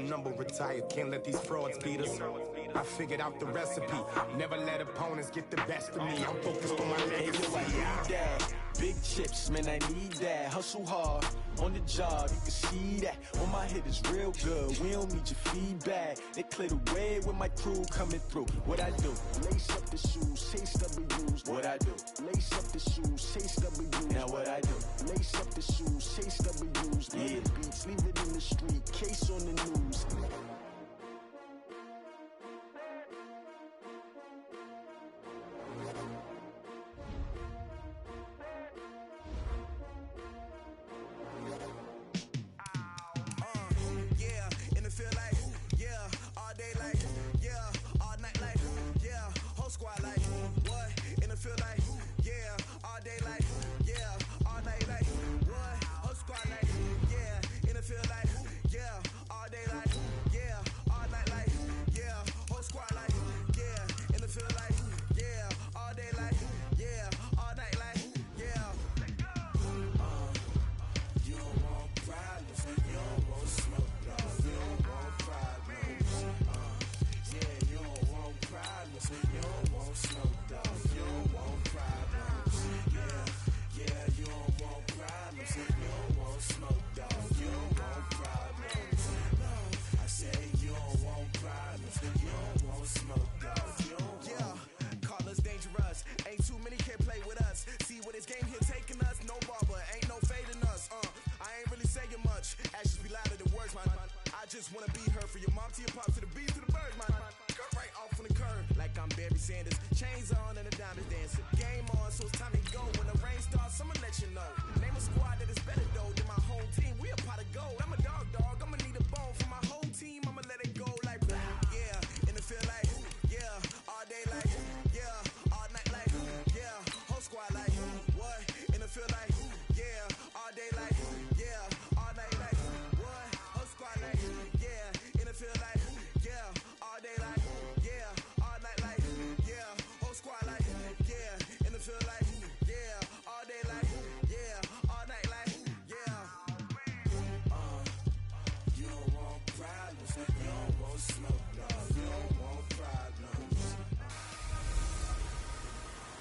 number retired. Can't let these frauds beat us. I figured out the recipe. Never let opponents get the best of me. I'm focused on my legacy. Big chips, man, I need that. Hustle hard on the job, you can see that. On my head is real good. We don't need your feedback. They clear the way with my crew coming through. What I do? Lace up the shoes, chase W's. What I do? Lace up the shoes, chase W's. Now what I do? Lace up the shoes, chase W's. Yeah, beats, leave it in the street. Case on the news.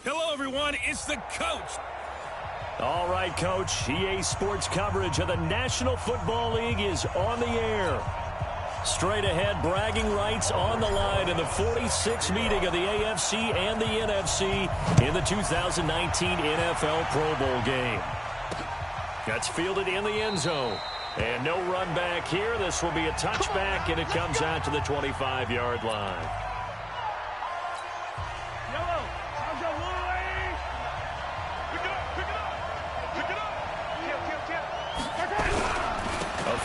Hello, everyone. It's the coach. All right, Coach. EA Sports coverage of the National Football League is on the air. Straight ahead, bragging rights on the line in the 46th meeting of the AFC and the NFC in the 2019 NFL Pro Bowl game. That's fielded in the end zone. And no run back here. This will be a touchback, and it comes out to the 25-yard line.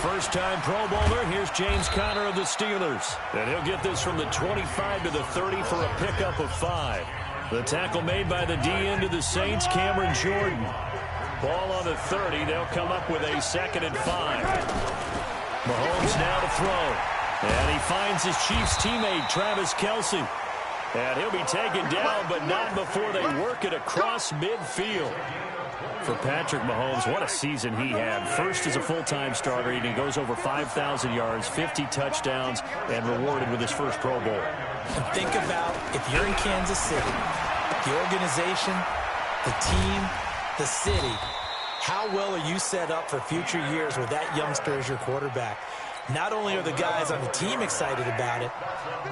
First-time Pro Bowler, here's James Conner of the Steelers. And he'll get this from the 25 to the 30 for a pickup of 5. The tackle made by the DN to the Saints, Cameron Jordan. Ball on the 30. They'll come up with a 2nd and 5. Mahomes now to throw. And he finds his Chiefs teammate, Travis Kelce. And he'll be taken down, but not before they work it across midfield. For Patrick Mahomes, what a season he had. First as a full-time starter, and he goes over 5,000 yards, 50 touchdowns, and rewarded with his first Pro Bowl. And think about if you're in Kansas City, the organization, the team, the city, how well are you set up for future years with that youngster as your quarterback? Not only are the guys on the team excited about it,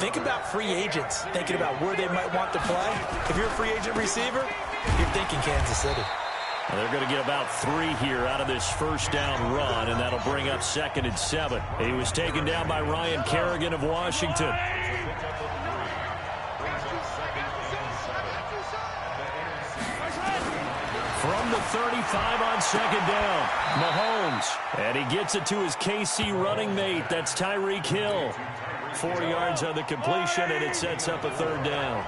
think about free agents, thinking about where they might want to play. If you're a free agent receiver, you're thinking Kansas City. Well, they're going to get about 3 here out of this first down run, and that'll bring up 2nd and 7. He was taken down by Ryan Kerrigan of Washington. From the 35 on 2nd down, Mahomes. And he gets it to his KC running mate. That's Tyreek Hill. 4 yards on the completion, and it sets up a 3rd down.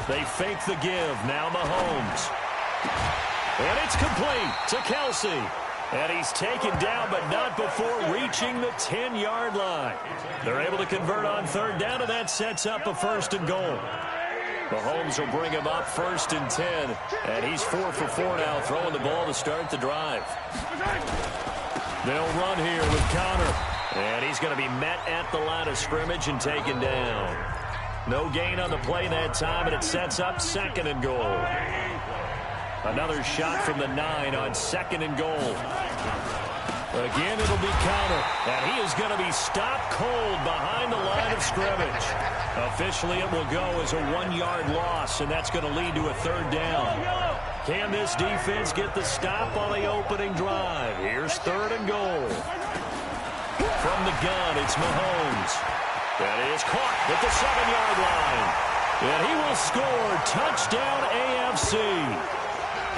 They fake the give. Now Mahomes. And it's complete to Kelce. And he's taken down, but not before reaching the 10-yard line. They're able to convert on 3rd down, and that sets up a 1st and goal. Mahomes will bring him up 1st and 10. And he's 4 for 4 now, throwing the ball to start the drive. They'll run here with Connor. And he's going to be met at the line of scrimmage and taken down. No gain on the play that time, and it sets up 2nd and goal. Another shot from the 9 on 2nd and goal. Again, it'll be Connor, and he is going to be stopped cold behind the line of scrimmage. Officially, it will go as a 1-yard loss, and that's going to lead to a 3rd down. Can this defense get the stop on the opening drive? Here's 3rd and goal. From the gun, it's Mahomes. That is caught at the 7-yard line. And he will score. Touchdown, AFC.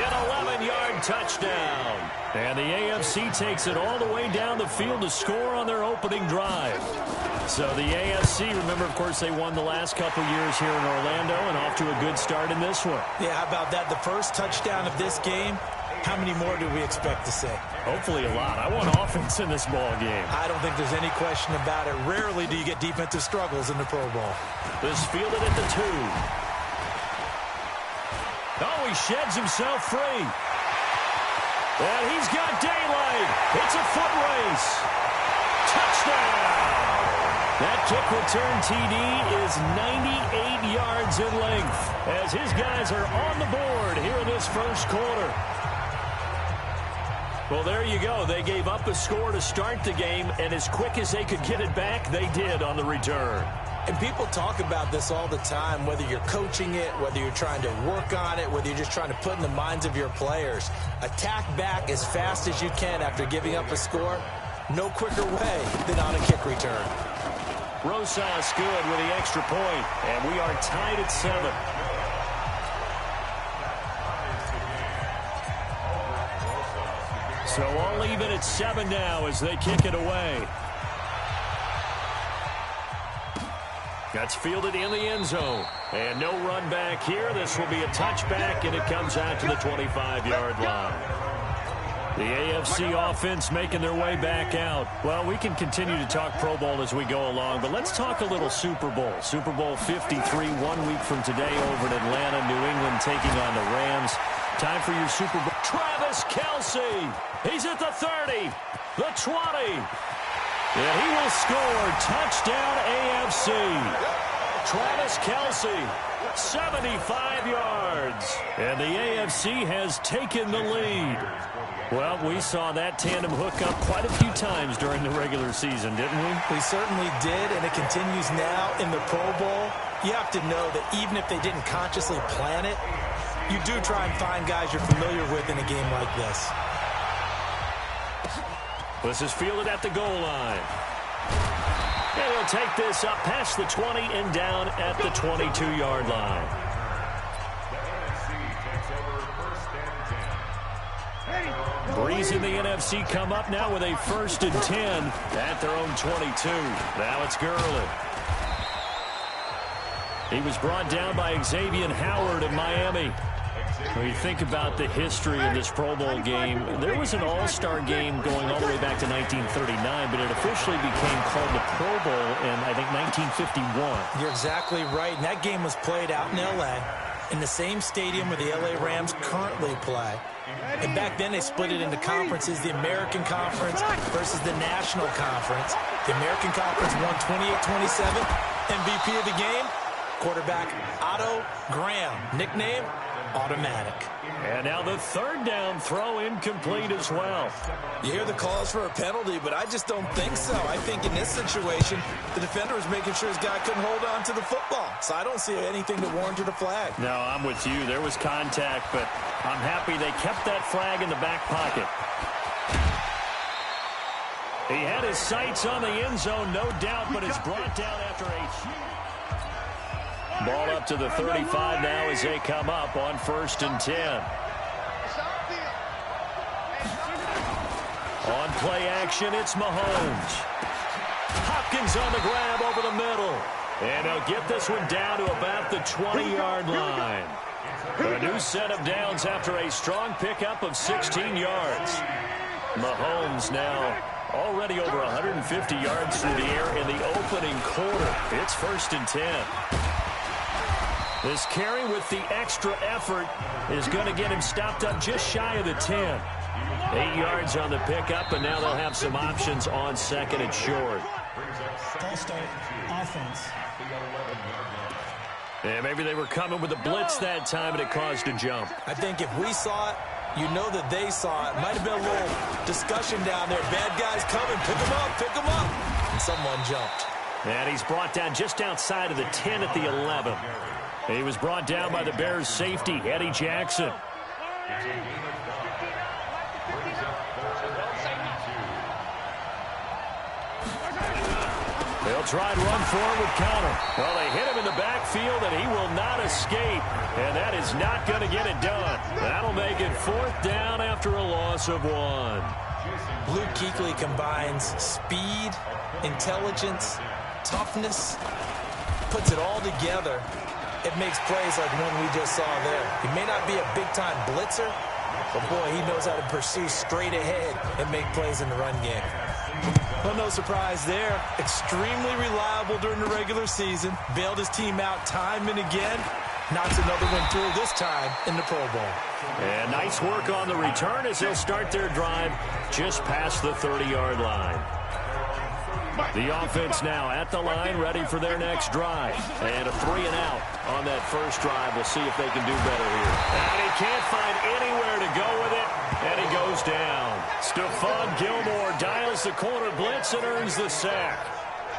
An 11-yard touchdown. And the AFC takes it all the way down the field to score on their opening drive. So the AFC, remember, of course, they won the last couple years here in Orlando and off to a good start in this one. Yeah, how about that? The first touchdown of this game. How many more do we expect to see? Hopefully a lot. I want offense in this ball game. I don't think there's any question about it. Rarely do you get defensive struggles in the Pro Bowl. This fielded at the 2. Oh, he sheds himself free. And he's got daylight. It's a foot race. Touchdown. That kick return TD is 98 yards in length as his guys are on the board here in this first quarter. Well, there you go. They gave up a score to start the game, and as quick as they could get it back, they did on the return. And people talk about this all the time, whether you're coaching it, whether you're trying to work on it, whether you're just trying to put in the minds of your players. Attack back as fast as you can after giving up a score. No quicker way than on a kick return. Rosas good with the extra point, and we are tied at 7. So all even at 7 now as they kick it away. That's fielded in the end zone. And no run back here. This will be a touchback, and it comes out to the 25-yard line. The AFC offense making their way back out. Well, we can continue to talk Pro Bowl as we go along, but let's talk a little Super Bowl. Super Bowl 53, 1 week from today over in Atlanta. New England taking on the Rams. Time for your Super Bowl. Travis Kelce. He's at the 30, the 20. And he will score. Touchdown, AFC. Travis Kelce, 75 yards. And the AFC has taken the lead. Well, we saw that tandem hook up quite a few times during the regular season, didn't we? We certainly did, and it continues now in the Pro Bowl. You have to know that even if they didn't consciously plan it, you do try and find guys you're familiar with in a game like this. This is fielded at the goal line. And he'll take this up past the 20 and down at the 22-yard line. Breeze in the NFC come up now with a 1st and 10 at their own 22. Now it's Gurley. He was brought down by Xavier Howard of Miami. When you think about the history of this Pro Bowl game, there was an all-star game going all the way back to 1939, but it officially became called the Pro Bowl in, I think, 1951. You're exactly right, and that game was played out in L.A., in the same stadium where the L.A. Rams currently play. And back then, they split it into conferences, the American Conference versus the National Conference. The American Conference won 28-27. MVP of the game, quarterback Otto Graham, nickname Automatic. And now the 3rd down throw incomplete as well. You hear the calls for a penalty, but I just don't think so. I think in this situation, the defender was making sure his guy couldn't hold on to the football. So I don't see anything that warranted a flag. No, I'm with you. There was contact, but I'm happy they kept that flag in the back pocket. He had his sights on the end zone, no doubt, but it's brought down after a huge... Ball up to the 35 now as they come up on 1st and 10. On play action, it's Mahomes. Hopkins on the grab over the middle. And he'll get this one down to about the 20-yard line. A new set of downs after a strong pickup of 16 yards. Mahomes now already over 150 yards through the air in the opening quarter. It's 1st and 10. This carry with the extra effort is going to get him stopped up just shy of the 10. 8 yards on the pickup, and now they'll have some options on second and short. False start, offense. And maybe they were coming with a blitz that time, and it caused a jump. I think if we saw it, you know that they saw it. Might have been a little discussion down there. Bad guys coming. Pick them up, pick them up. And someone jumped. And he's brought down just outside of the 10 at the 11. He was brought down by the Bears safety, Eddie Jackson. They'll try and run forward with Connor. Well, they hit him in the backfield, and he will not escape. And that is not going to get it done. That'll make it 4th down after a loss of 1. Luke Kuechly combines speed, intelligence, toughness, puts it all together. It makes plays like one we just saw there. He may not be a big-time blitzer, but, boy, he knows how to pursue straight ahead and make plays in the run game. Well, no surprise there. Extremely reliable during the regular season. Bailed his team out time and again. Knocks another one through, this time in the Pro Bowl. And nice work on the return as they'll start their drive just past the 30-yard line. The offense now at the line, ready for their next drive. And a 3 and out on that first drive. We'll see if they can do better here. And he can't find anywhere to go with it, and he goes down. Stephon Gilmore dials the corner blitz and earns the sack.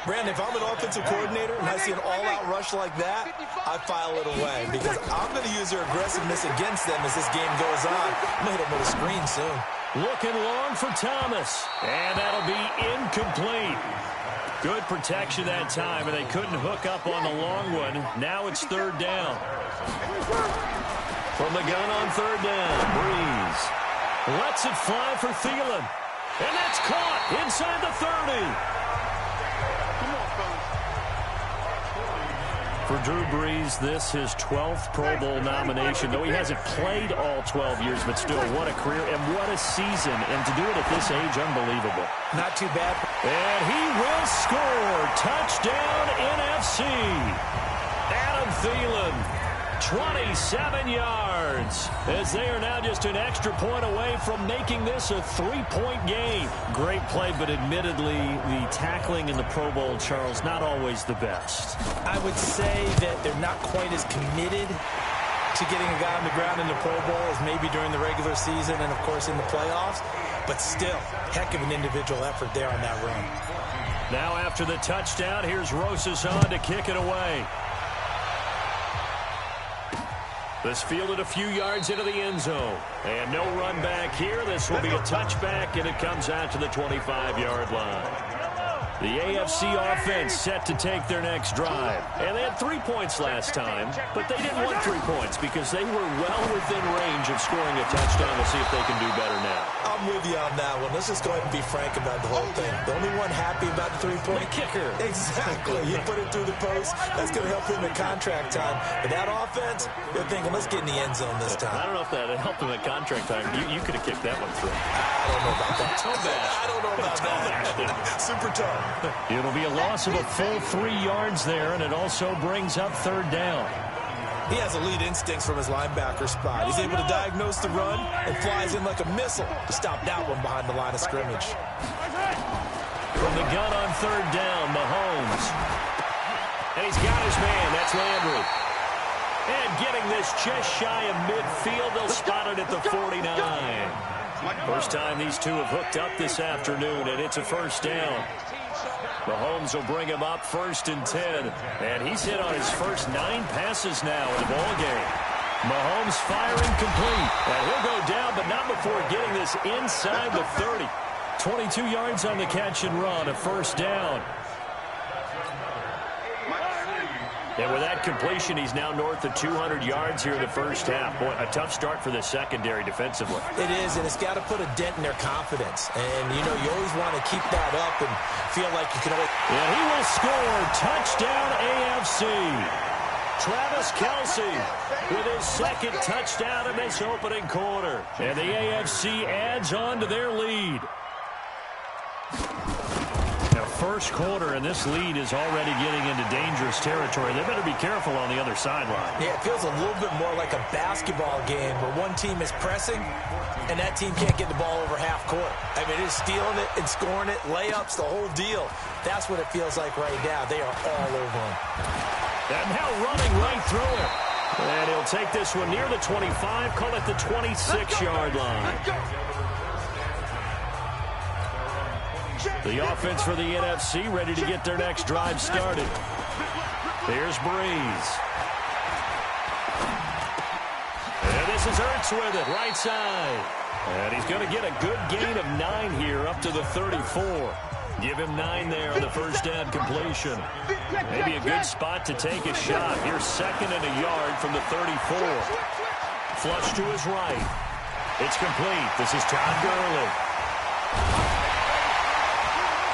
Brandon, if I'm an offensive coordinator and I see an all-out rush like that, I file it away because I'm going to use their aggressiveness against them as this game goes on. I'm going to hit them with a screen soon. Looking long for Thomas, and that'll be incomplete. Good protection that time, and they couldn't hook up on the long one. Now it's 3rd down. From the gun on 3rd down, Breeze lets it fly for Thielen, and that's caught inside the 30. For Drew Brees, this his 12th Pro Bowl nomination, though he hasn't played all 12 years, but still, what a career and what a season. And to do it at this age, unbelievable. Not too bad. And he will score. Touchdown, NFC. Adam Thielen, 27 yards, as they are now just an extra point away from making this a 3-point game. Great play, but admittedly, the tackling in the Pro Bowl, Charles, not always the best. I would say that they're not quite as committed to getting a guy on the ground in the Pro Bowl as maybe during the regular season and, of course, in the playoffs. But still, heck of an individual effort there on that run. Now after the touchdown, here's Rosas on to kick it away. This fielded a few yards into the end zone. And no run back here. This will be a touchback, and it comes out to the 25-yard line. The AFC offense set to take their next drive. And they had 3 points last time, but they didn't want 3 points because they were well within range of scoring a touchdown. We'll see if they can do better now. I'm with you on that one. Let's just go ahead and be frank about the whole thing. The only one happy about the 3-point kicker. Exactly. You put it through the post. That's going to help him in contract time. But that offense, they're thinking, let's get in the end zone this time. I don't know if that helped him at contract time. You could have kicked that one through. I don't know about that. I don't know about that. Super tough. It'll be a loss of a full 3 yards there, and it also brings up 3rd down. He has elite instincts from his linebacker spot. He's able to diagnose the run and flies in like a missile to stop that one behind the line of scrimmage. From the gun on 3rd down, Mahomes. And he's got his man. That's Landry. And getting this just shy of midfield, they'll spot it at the 49. First time these two have hooked up this afternoon, and it's a 1st down. Mahomes will bring him up 1st and 10. And he's hit on his first 9 passes now in the ball game. Mahomes firing complete. And he'll go down, but not before getting this inside the 30. 22 yards on the catch and run, a 1st down. And with that completion, he's now north of 200 yards here in the first half. Boy, a tough start for the secondary defensively. It is, and it's got to put a dent in their confidence. And, you know, you always want to keep that up and feel like you can always... And he will score. Touchdown, AFC. Travis Kelce with his 2nd touchdown in this opening quarter. And the AFC adds on to their lead. Now first quarter, and this lead is already getting into dangerous territory. They better be careful on the other sideline. Yeah, it feels a little bit more like a basketball game where one team is pressing and that team can't get the ball over half court. I mean, it is stealing it and scoring it, layups, the whole deal. That's what it feels like right now. They are all over him. And now running right through it. And he'll take this one near the 25, call it the 26-yard line. The offense for the NFC ready to get their next drive started. Here's Breeze. And this is Ertz with it, right side. And he's going to get a good gain of 9 here, up to the 34. Give him 9 there on the first down completion. Maybe a good spot to take a shot. Here's 2nd and a yard from the 34. Flush to his right. It's complete. This is Todd Gurley.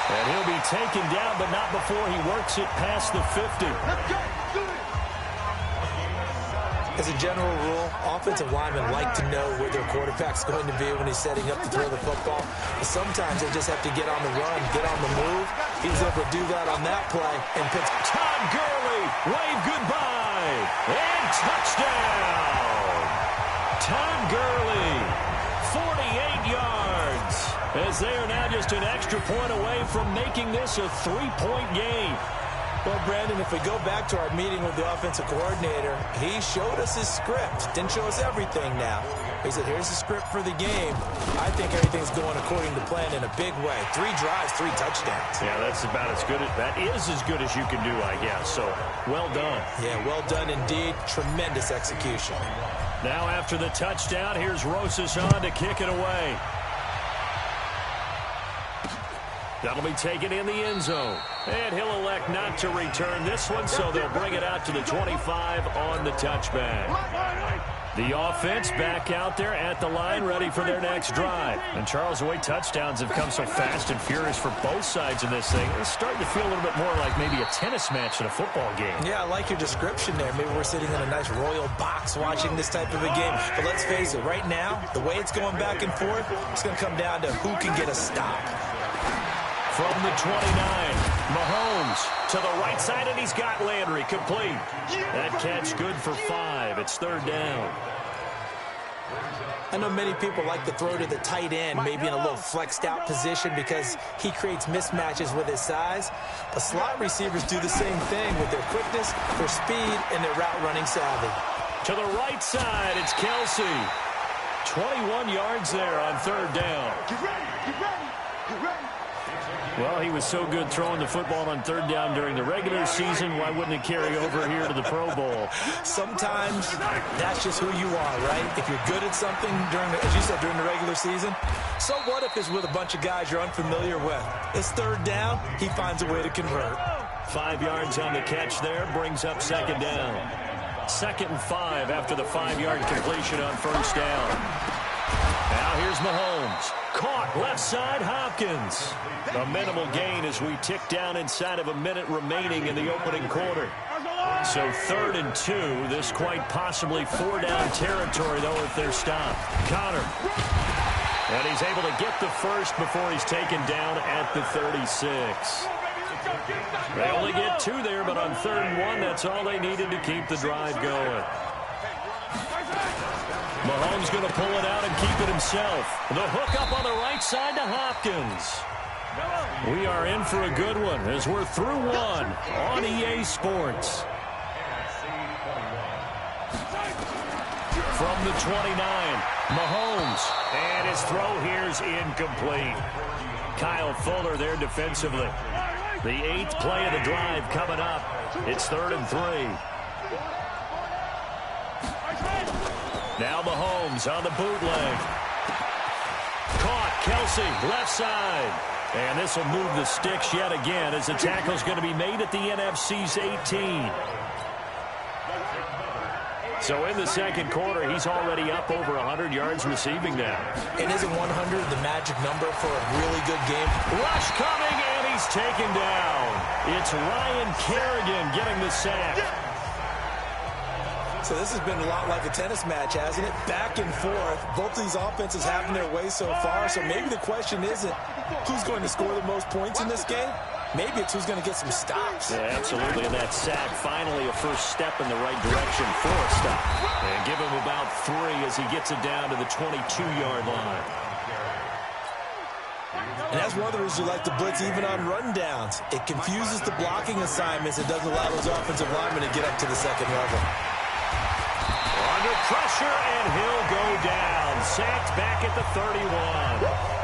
And he'll be taken down, but not before he works it past the 50. As a general rule, offensive linemen like to know where their quarterback's going to be when he's setting up to throw the football. But sometimes they just have to get on the run, get on the move. He was able to do that on that play. And Todd Gurley, wave goodbye, and touchdown. Todd Gurley, 48 yards, as they are now just an extra point away from making this a 3-point game. Well, Brandon, if we go back to our meeting with the offensive coordinator, he showed us his script. Didn't show us everything now. He said, here's the script for the game. I think everything's going according to plan in a big way. 3 drives, 3 touchdowns. Yeah, that's about as good. That is as good as you can do, I guess. So, well done. Yeah, well done indeed. Tremendous execution. Now after the touchdown, here's Rosas on to kick it away. That'll be taken in the end zone. And he'll elect not to return this one, so they'll bring it out to the 25 on the touchback. The offense back out there at the line, ready for their next drive. And Charles, the way touchdowns have come so fast and furious for both sides in this thing, it's starting to feel a little bit more like maybe a tennis match in a football game. Yeah, I like your description there. Maybe we're sitting in a nice royal box watching this type of a game. But let's face it, right now, the way it's going back and forth, it's going to come down to who can get a stop. From the 29, Mahomes to the right side, and he's got Landry complete. That catch good for 5. It's 3rd down. I know many people like to throw to the tight end, maybe in a little flexed out position because he creates mismatches with his size. But slot receivers do the same thing with their quickness, their speed, and their route running savvy. To the right side, it's Kelsey. 21 yards there on 3rd down. Get ready, get ready, get ready. Well, he was so good throwing the football on 3rd down during the regular season. Why wouldn't it carry over here to the Pro Bowl? Sometimes that's just who you are, right? If you're good at something during, as you said, during the regular season, so what if it's with a bunch of guys you're unfamiliar with? It's 3rd down. He finds a way to convert. 5 yards on the catch there brings up 2nd down. 2nd and 5 after the 5-yard completion on 1st down. Now here's Mahomes. Caught left side, Hopkins. A minimal gain as we tick down inside of a minute remaining in the opening quarter. So 3rd and 2. This quite possibly 4-down territory, though, if they're stopped. Connor. And he's able to get the first before he's taken down at the 36. They only get 2 there, but on 3rd and 1, that's all they needed to keep the drive going. Mahomes going to pull it out and keep it himself. The hook up on the right side to Hopkins. We are in for a good one as we're through 1 on EA Sports. From the 29, Mahomes. And his throw here's incomplete. Kyle Fuller there defensively. The 8th play of the drive coming up. It's 3rd and 3. Now Mahomes on the bootleg. Caught. Kelsey, left side. And this will move the sticks yet again as the tackle's going to be made at the NFC's 18. So in the 2nd quarter, he's already up over 100 yards receiving now. And isn't 100 the magic number for a really good game? Rush coming, and he's taken down. It's Ryan Kerrigan getting the sack. So this has been a lot like a tennis match, hasn't it? Back and forth. Both these offenses having their way so far. So maybe the question isn't who's going to score the most points in this game. Maybe it's who's going to get some stops. Yeah, absolutely. And that sack, finally a first step in the right direction for a stop. And give him about 3 as he gets it down to the 22-yard line. And that's one of the reasons you like to blitz even on rundowns. It confuses the blocking assignments. It doesn't allow those offensive linemen to get up to the second level. Under pressure, and he'll go down. Sacked back at the 31.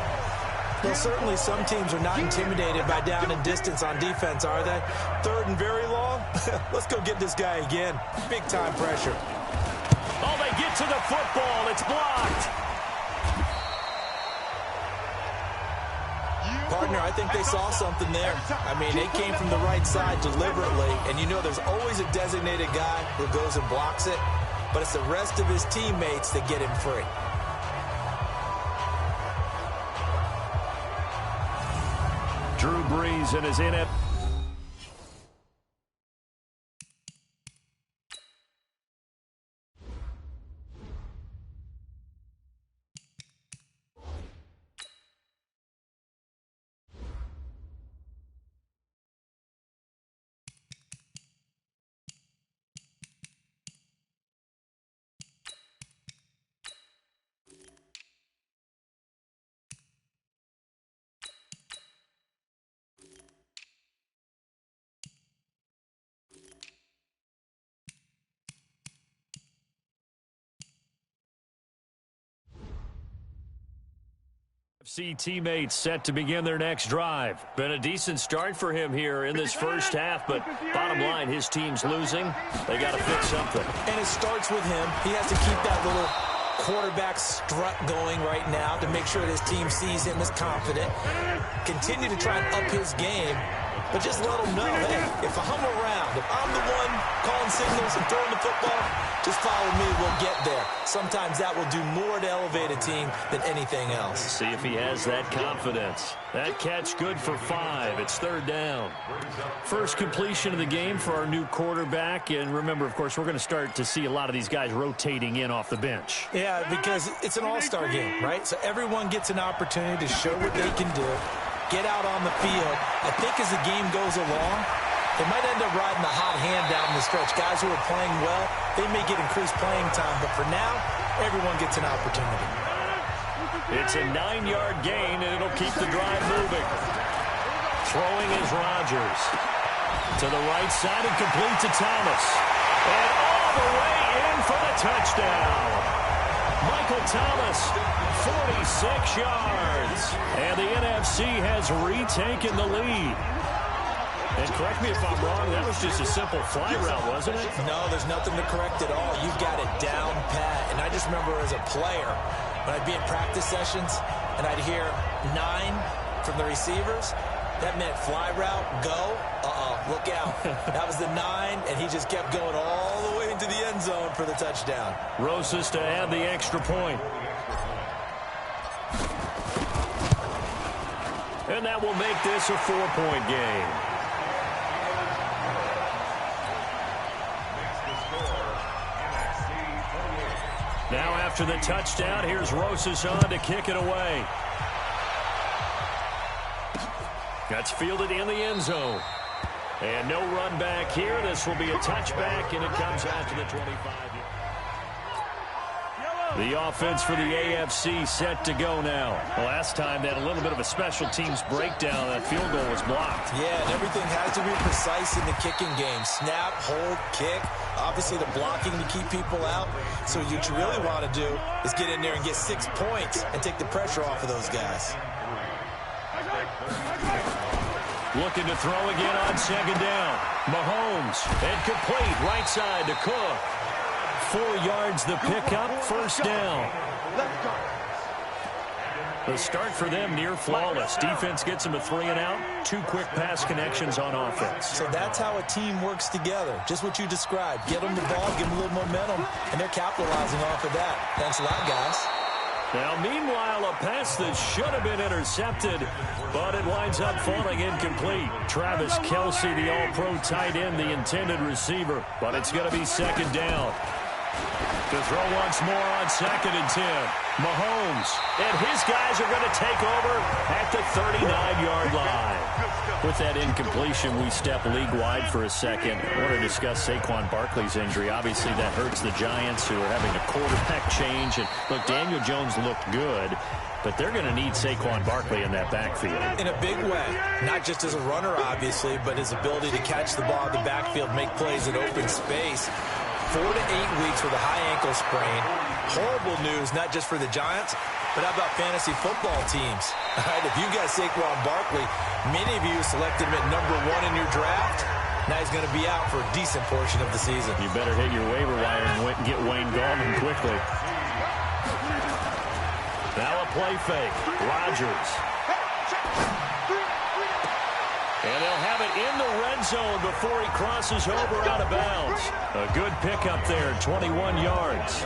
Well, certainly some teams are not intimidated by down and distance on defense, are they? 3rd and very long? Let's go get this guy again. Big-time pressure. Oh, they get to the football. It's blocked. Partner, I think they saw something there. I mean, they came from the right side deliberately, and you know there's always a designated guy who goes and blocks it, but it's the rest of his teammates that get him free. Drew Brees and his NFL. FC teammates set to begin their next drive. Been a decent start for him here in this first half, but bottom line, his team's losing. They got to fix something. And it starts with him. He has to keep that little quarterback strut going right now to make sure that his team sees him as confident. Continue to try and up his game, but just let him know, hey, if I'm around, if I'm the one calling signals and throwing the football, just follow me, we'll get there. Sometimes that will do more to elevate a team than anything else. See if he has that confidence. That catch good for 5. It's 3rd down. First completion of the game for our new quarterback. And remember, of course, we're going to start to see a lot of these guys rotating in off the bench. Yeah, because it's an all-star game, right? So everyone gets an opportunity to show what they can do, get out on the field. I think as the game goes along, they might end up riding the hot hand down the stretch. Guys who are playing well, they may get increased playing time. But for now, everyone gets an opportunity. It's a 9-yard gain, and it'll keep the drive moving. Throwing is Rodgers. To the right side and complete to Thomas. And all the way in for the touchdown. Michael Thomas, 46 yards. And the NFC has retaken the lead. And correct me if I'm wrong, that was just a simple fly route, wasn't it? No, there's nothing to correct at all. You've got it down pat. And I just remember as a player, when I'd be in practice sessions and I'd hear 9 from the receivers, that meant fly route, go, look out. That was the 9, and he just kept going all the way into the end zone for the touchdown. Rosas to add the extra point. And that will make this a 4-point game. Now after the touchdown, here's Rosas on to kick it away. That's fielded in the end zone. And no run back here. This will be a touchback, and it comes out to the 25. The offense for the AFC set to go now. Last time they had a little bit of a special teams breakdown. That field goal was blocked. Yeah, and everything has to be precise in the kicking game. Snap, hold, kick. Obviously the blocking to keep people out. So what you really want to do is get in there and get 6 points and take the pressure off of those guys. Looking to throw again on 2nd down. Mahomes, and complete right side to Cook. 4 yards the pickup, 1st down. The start for them near flawless. Defense gets them a 3 and out. 2 quick pass connections on offense. So that's how a team works together. Just what you described. Get them the ball, give them a little momentum, and they're capitalizing off of that. Thanks a lot, guys. Now, meanwhile, a pass that should have been intercepted, but it winds up falling incomplete. Travis Kelce, the all-pro tight end, the intended receiver, but it's going to be 2nd down. To throw once more on 2nd and 10. Mahomes, and his guys are going to take over at the 39-yard line. With that incompletion, we step league-wide for a second. I want to discuss Saquon Barkley's injury. Obviously, that hurts the Giants, who are having a quarterback change. And look, Daniel Jones looked good, but they're going to need Saquon Barkley in that backfield. In a big way. Not just as a runner, obviously, but his ability to catch the ball in the backfield, make plays in open space. 4 to 8 weeks with a high ankle sprain. Horrible news, not just for the Giants, but how about fantasy football teams? All right, if you got Saquon Barkley, many of you selected him at #1 in your draft. Now he's going to be out for a decent portion of the season. You better hit your waiver wire and get Wayne Gallman quickly. Now a play fake. Rodgers. And they'll have it in the red zone before he crosses over out of bounds. A good pickup there, 21 yards.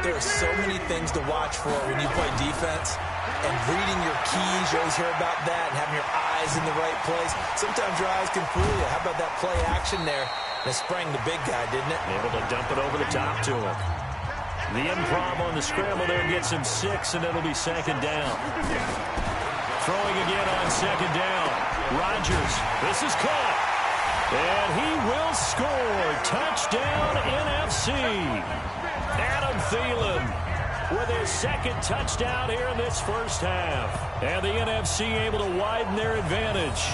There are so many things to watch for when you play defense. And reading your keys, you always hear about that, and having your eyes in the right place. Sometimes your eyes can fool you. How about that play action there? That sprang the big guy, didn't it? Able to dump it over the top to him. The improv on the scramble there gets him 6, and it'll be second down. Throwing again on second down. Rodgers, this is caught. And he will score. Touchdown, NFC. Adam Thielen with his second touchdown here in this first half. And the NFC able to widen their advantage.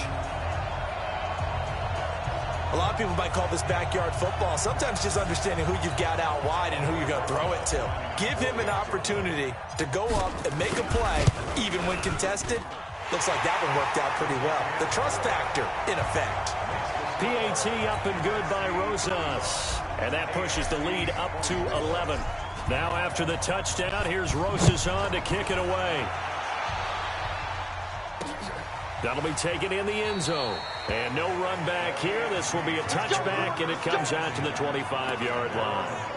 A lot of people might call this backyard football. Sometimes just understanding who you've got out wide and who you're going to throw it to. Give him an opportunity to go up and make a play, even when contested. Looks like that one worked out pretty well. The trust factor, in effect. PAT up and good by Rosas. And that pushes the lead up to 11. Now after the touchdown, here's Rosas on to kick it away. That'll be taken in the end zone. And no run back here. This will be a touchback, and it comes out to the 25-yard line.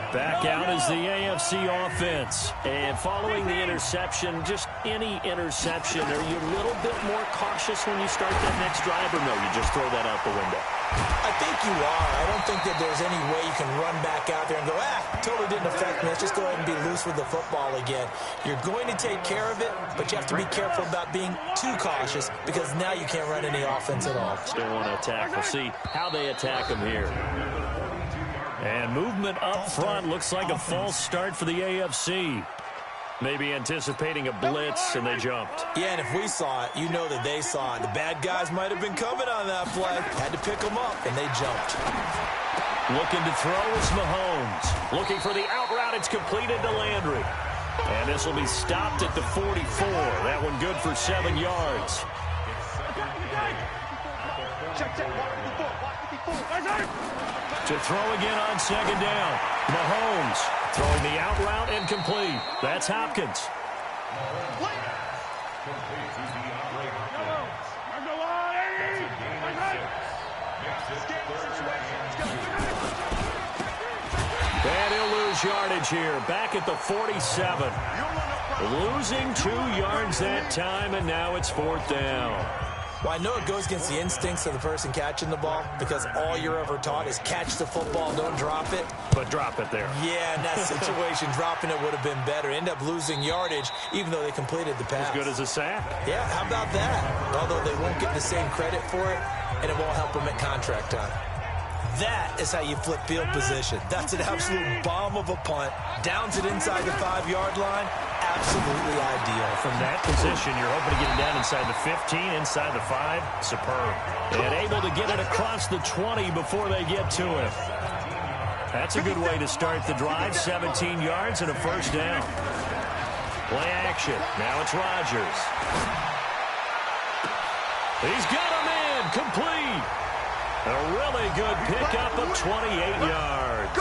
Back out is the AFC offense. And following the interception, just any interception, are you a little bit more cautious when you start that next drive, or no, you just throw that out the window? I think you are. I don't think that there's any way you can run back out there and go, totally didn't affect me. Let's just go ahead and be loose with the football again. You're going to take care of it, but you have to be careful about being too cautious because now you can't run any offense at all. Still want to attack. We'll see how they attack them here. And movement up front looks like a false start for the AFC. Maybe anticipating a blitz, and they jumped. Yeah, and if we saw it, you know that they saw it. The bad guys might have been coming on that play. Had to pick them up, and they jumped. Looking to throw is Mahomes. Looking for the out route. It's completed to Landry. And this will be stopped at the 44. That one good for 7 yards. To throw again on second down. Mahomes throwing the out route and complete. That's Hopkins. And he'll lose yardage here. Back at the 47. Losing 2 yards that time, and now it's 4th down. Well, I know it goes against the instincts of the person catching the ball because all you're ever taught is catch the football, don't drop it. But drop it there. Yeah, in that situation, dropping it would have been better. End up losing yardage, even though they completed the pass. As good as a sack. Yeah, how about that? Although they won't get the same credit for it, and it won't help them at contract time. That is how you flip field position. That's an absolute bomb of a punt. Downs it inside the 5-yard line. Absolutely ideal. From that position, you're hoping to get it down inside the 15, inside the 5. Superb. And able to get it across the 20 before they get to it. That's a good way to start the drive. 17 yards and a first down. Play action. Now it's Rodgers. He's got him in. Complete. A really good pickup of 28 yards.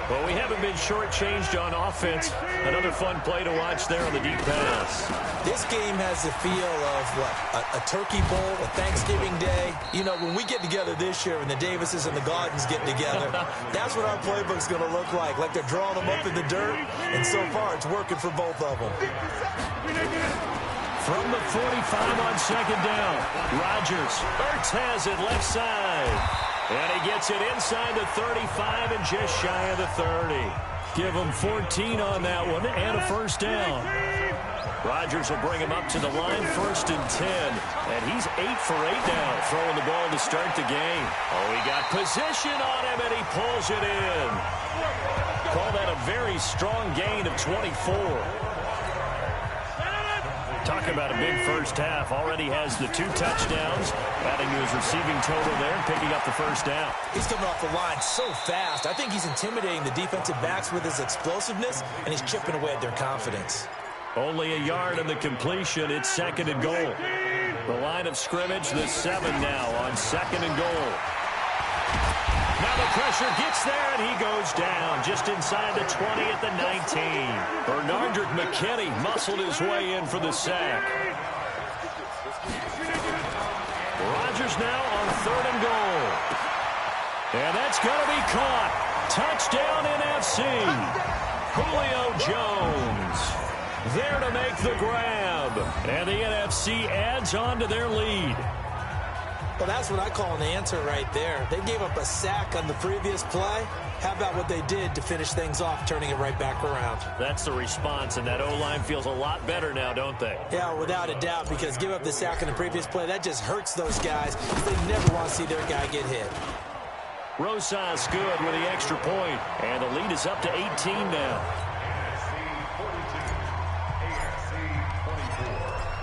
Well, we haven't been shortchanged on offense. Another fun play to watch there on the deep pass. This game has the feel of, what, a turkey bowl, a Thanksgiving day. You know, when we get together this year and the Davises and the Gardens get together, that's what our playbook's going to look like. Like they're drawing them up in the dirt, and so far it's working for both of them. From the 45 on second down, Rodgers. Ertz has it left side. And he gets it inside the 35 and just shy of the 30. Give him 14 on that one and a first down. Rodgers will bring him up to the line, 1st and 10. And he's 8 for 8 now, throwing the ball to start the game. Oh, he got position on him, and he pulls it in. Call that a very strong gain of 24. Talk about a big first half. Already has the 2 touchdowns, adding to his receiving total there, and picking up the first down. He's coming off the line so fast. I think he's intimidating the defensive backs with his explosiveness, and he's chipping away at their confidence. Only a yard on the completion. It's 2nd and goal. The line of scrimmage, the 7 now on 2nd and goal. Now the pressure gets there, and he goes down just inside the 20 at the 19. Bernardrick McKinney muscled his way in for the sack. Rodgers now on 3rd and goal. And that's going to be caught. Touchdown NFC. Julio Jones there to make the grab. And the NFC adds on to their lead. Well, that's what I call an answer right there. They gave up a sack on the previous play. How about what they did to finish things off, turning it right back around? That's the response, and that O-line feels a lot better now, don't they? Yeah, without a doubt, because give up the sack on the previous play, that just hurts those guys. They never want to see their guy get hit. Rosas good with the extra point, and the lead is up to 18 now.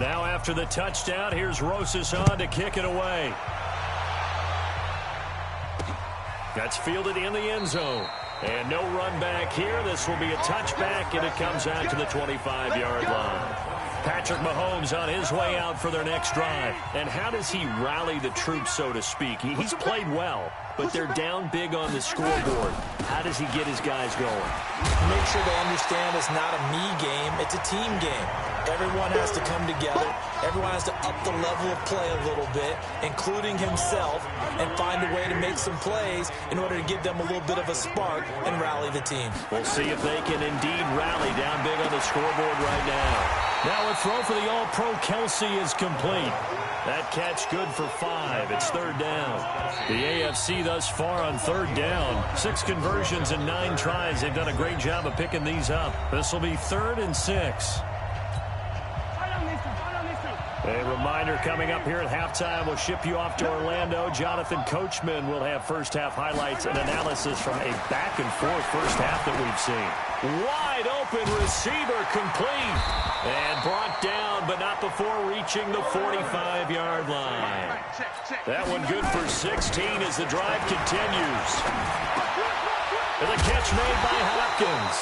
Now after the touchdown, here's Rosas on to kick it away. That's fielded in the end zone. And no run back here. This will be a touchback, and it comes out to the 25-yard line. Patrick Mahomes on his way out for their next drive. And how does he rally the troops, so to speak? He's played well, but they're down big on the scoreboard. How does he get his guys going? Make sure they understand it's not a me game, it's a team game. Everyone has to come together. Everyone has to up the level of play a little bit, including himself, and find a way to make some plays in order to give them a little bit of a spark and rally the team. We'll see if they can indeed rally down big on the scoreboard right now. Now a throw for the All-Pro Kelsey is complete. That catch good for 5. It's 3rd down. The AFC thus far on 3rd down. 6 conversions and 9 tries. They've done a great job of picking these up. This will be 3rd and 6. A reminder coming up here at halftime, we'll ship you off to Orlando. Jonathan Coachman will have first-half highlights and analysis from a back-and-forth first half that we've seen. Wide open receiver complete. And brought down, but not before reaching the 45-yard line. That one good for 16 as the drive continues. And the catch made by Hopkins.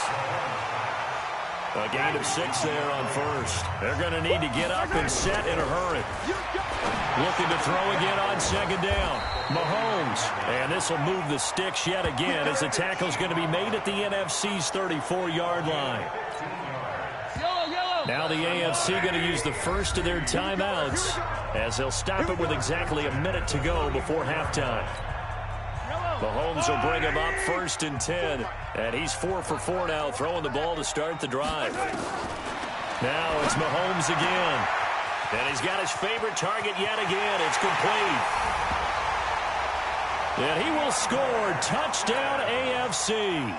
A gain of 6 there on first. They're going to need to get up and set in a hurry. Looking to throw again on 2nd down. Mahomes. And this will move the sticks yet again as the tackle's going to be made at the NFC's 34-yard line. Now the AFC going to use the first of their timeouts as they'll stop it with exactly a minute to go before halftime. Mahomes will bring him up 1st and 10. And he's 4 for 4 now, throwing the ball to start the drive. Now it's Mahomes again. And he's got his favorite target yet again. It's complete. And he will score. Touchdown AFC.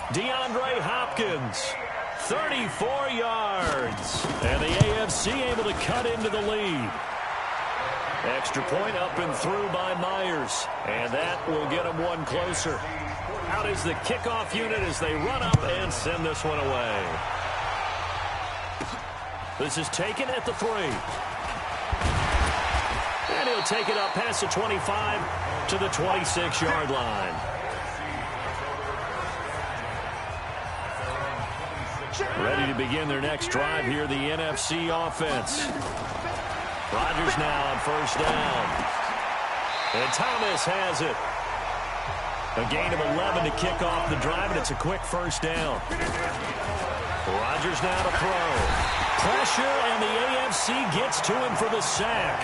DeAndre Hopkins, 34 yards. And the AFC able to cut into the lead. Extra point up and through by Myers. And that will get him one closer. Out is the kickoff unit as they run up and send this one away. This is taken at the 3. And he'll take it up past the 25 to the 26-yard line. Ready to begin their next drive here, the NFC offense. Rodgers now on 1st down. And Thomas has it. A gain of 11 to kick off the drive, and it's a quick 1st down. Rodgers now to throw. Pressure, and the AFC gets to him for the sack.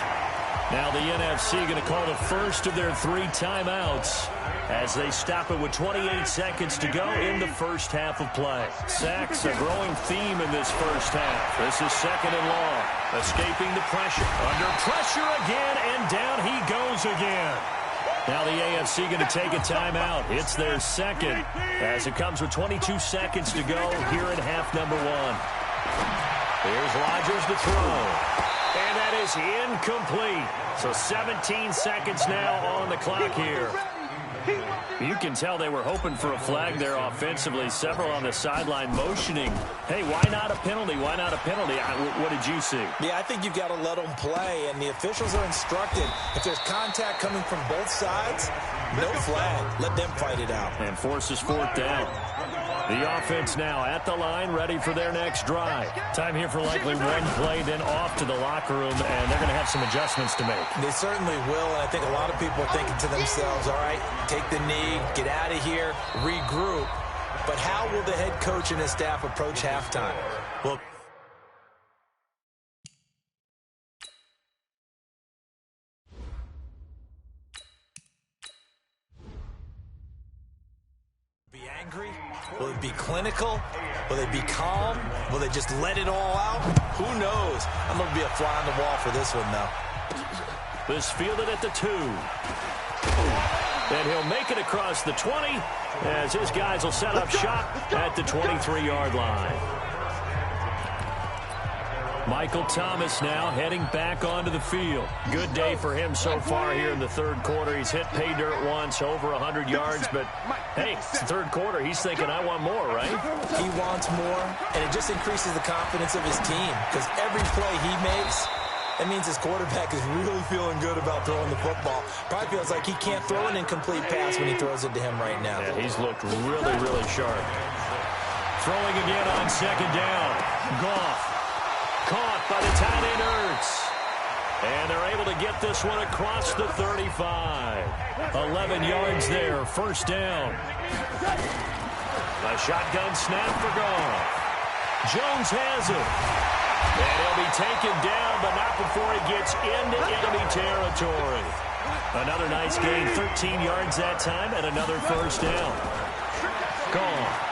Now the NFC going to call the first of their 3 timeouts as they stop it with 28 seconds to go in the first half of play. Sacks a growing theme in this first half. This is 2nd and long. Escaping the pressure. Under pressure again, and down he goes again. Now the AFC going to take a timeout. It's their 2nd as it comes with 22 seconds to go here in half number 1. Here's Rodgers to throw. And that is incomplete. So 17 seconds now on the clock here. You can tell they were hoping for a flag there offensively. Several on the sideline motioning. Hey, why not a penalty? Why not a penalty? What did you see? Yeah, I think you've got to let them play, and the officials are instructed. If there's contact coming from both sides, no flag. Let them fight it out. And forces fourth down. The offense now at the line, ready for their next drive. Time here for likely one play, then off to the locker room, and they're going to have some adjustments to make. They certainly will, and I think a lot of people are thinking to themselves, all right, take the knee, get out of here, regroup. But how will the head coach and his staff approach halftime? Well, be angry? Will it be clinical? Will they be calm? Will they just let it all out? Who knows? I'm going to be a fly on the wall for this one, though. This fielded at the 2. And he'll make it across the 20 as his guys will set up shop at the 23-yard line. Michael Thomas now heading back onto the field. Good day for him so far here in the third quarter. He's hit pay dirt once, over 100 yards. But, hey, it's the third quarter. He's thinking, I want more, right? He wants more, and it just increases the confidence of his team because every play he makes, that means his quarterback is really feeling good about throwing the football. Probably feels like he can't throw an incomplete pass when he throws it to him right now. Yeah, he's looked really, really sharp. Throwing again on second down. Goff. Caught by the tight end Ertz. And they're able to get this one across the 35. 11 yards there, first down. A shotgun snap for Goff. Jones has it. And he'll be taken down, but not before he gets into enemy territory. Another nice gain, 13 yards that time, and another first down. Goff.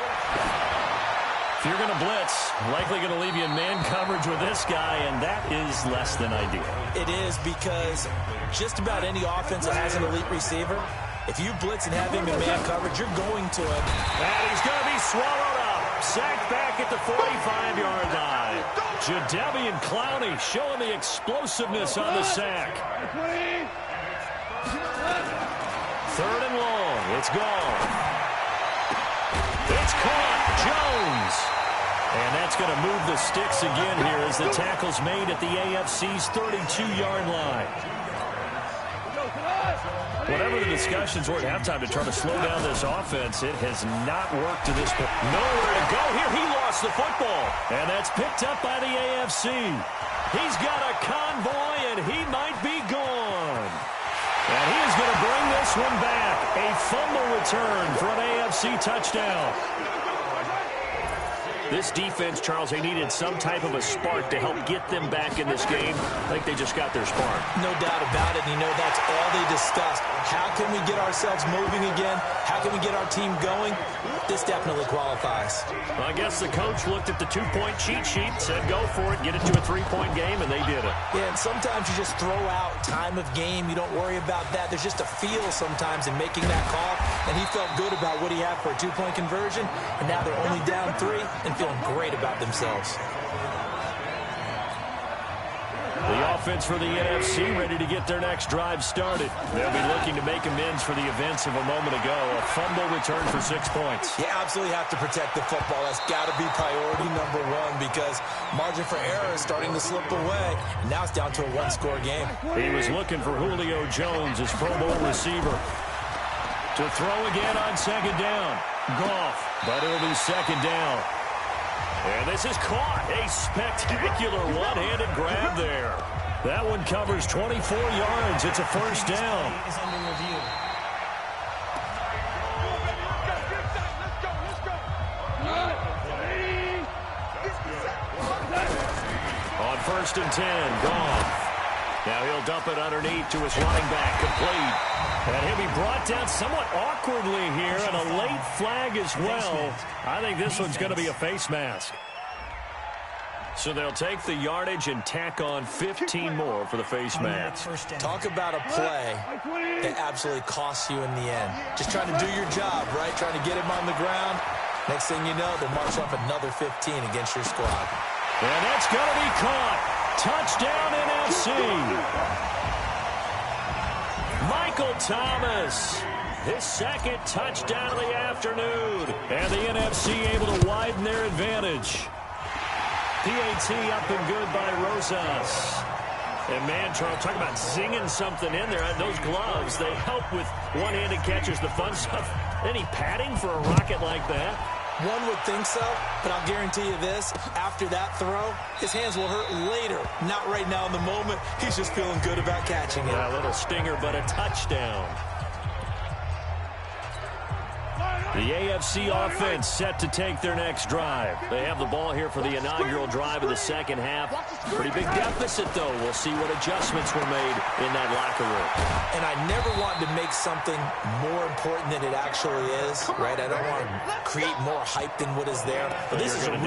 If you're going to blitz, likely going to leave you in man coverage with this guy, and that is less than ideal. It is because just about any offense that has an elite receiver, if you blitz and have him in man coverage, you're going to him. And he's going to be swallowed up. Sacked back at the 45-yard line. Jadeveon Clowney showing the explosiveness on the sack. Third and long. It's gone. It's caught. Jones. And that's going to move the sticks again here as the tackle's made at the AFC's 32-yard line. Whatever the discussions were at halftime to try to slow down this offense, it has not worked to this point. Nowhere to go here. He lost the football. And that's picked up by the AFC. He's got a convoy, and he might be gone. And he is going to bring this one back. A fumble return for an AFC touchdown. This defense, Charles, they needed some type of a spark to help get them back in this game. I think they just got their spark. No doubt about it. You know, that's all they discussed. How can we get ourselves moving again? How can we get our team going? This definitely qualifies. Well, I guess the coach looked at the two-point cheat sheet, said go for it, get it to a three-point game, and they did it. Yeah, and sometimes you just throw out time of game. You don't worry about that. There's just a feel sometimes in making that call, and he felt good about what he had for a two-point conversion, and now they're only down 3 and feeling great about themselves. The offense for the NFC ready to get their next drive started. They'll be looking to make amends for the events of a moment ago. A fumble return for 6 points. You absolutely have to protect the football. That's got to be priority number 1 because margin for error is starting to slip away. And now it's down to a one-score game. He was looking for Julio Jones, his Pro Bowl receiver. To throw again on second down. Goff, but it'll be second down. And this is caught. A spectacular one-handed grab there. That one covers 24 yards. It's a first down. Is under review. On first and 10, Goff. Now he'll dump it underneath to his running back, complete. And he'll be brought down somewhat awkwardly here, and a late flag as well. I think this one's going to be a face mask. So they'll take the yardage and tack on 15 more for the face mask. Talk about a play that absolutely costs you in the end. Just trying to do your job, right? Trying to get him on the ground. Next thing you know, they'll march up another 15 against your squad. And that's going to be caught. Touchdown, NFC. Michael Thomas, his second touchdown of the afternoon. And the NFC able to widen their advantage. PAT up and good by Rosas. And man, Charles, talk about zinging something in there. Those gloves, they help with one-handed catches, the fun stuff. Any padding for a rocket like that? One would think so, but I'll guarantee you this. After that throw, his hands will hurt later. Not right now in the moment. He's just feeling good about catching it. A little stinger, but a touchdown. The AFC offense set to take their next drive. They have the ball here for the inaugural drive of the second half. Pretty big deficit, though. We'll see what adjustments were made in that locker room. And I never want to make something more important than it actually is, right? I don't want to create more hype than what is there. But this is I'm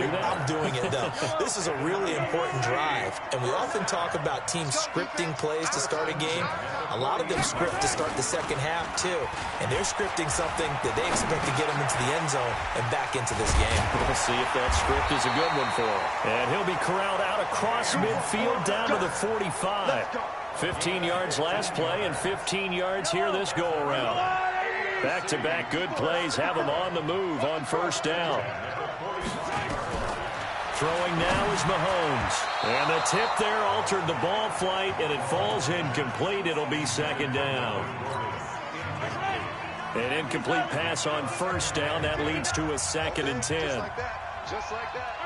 doing it, though. This is a really important drive. And we often talk about teams scripting plays to start a game. A lot of them script to start the second half, too. And they're scripting something that they expect to get them into the end zone and back into this game. We'll see if that script is a good one for him. And he'll be corralled out across midfield down to the 45. 15 yards last play and 15 yards here this go-around. Back-to-back good plays have him on the move on first down. Throwing now is Mahomes. And the tip there altered the ball flight, and it falls incomplete. It'll be second down. An incomplete pass on first down. That leads to a 2nd and 10. Just like that.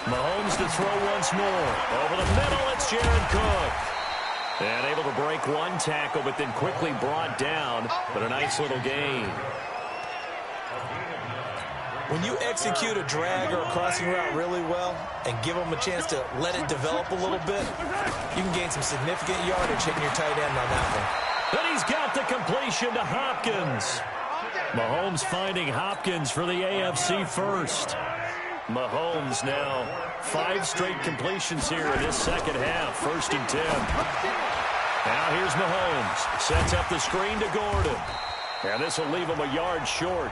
Mahomes to throw once more. Over the middle, it's Jared Cook. And able to break one tackle, but then quickly brought down. But a nice little gain. When you execute a drag or a crossing route really well and give them a chance to let it develop a little bit, you can gain some significant yardage hitting your tight end on that one. Then he's got the completion to Hopkins. Mahomes finding Hopkins for the AFC first. Mahomes now 5 straight completions here in this second half. 1st and 10. Now here's Mahomes. Sets up the screen to Gordon. And this will leave him a yard short.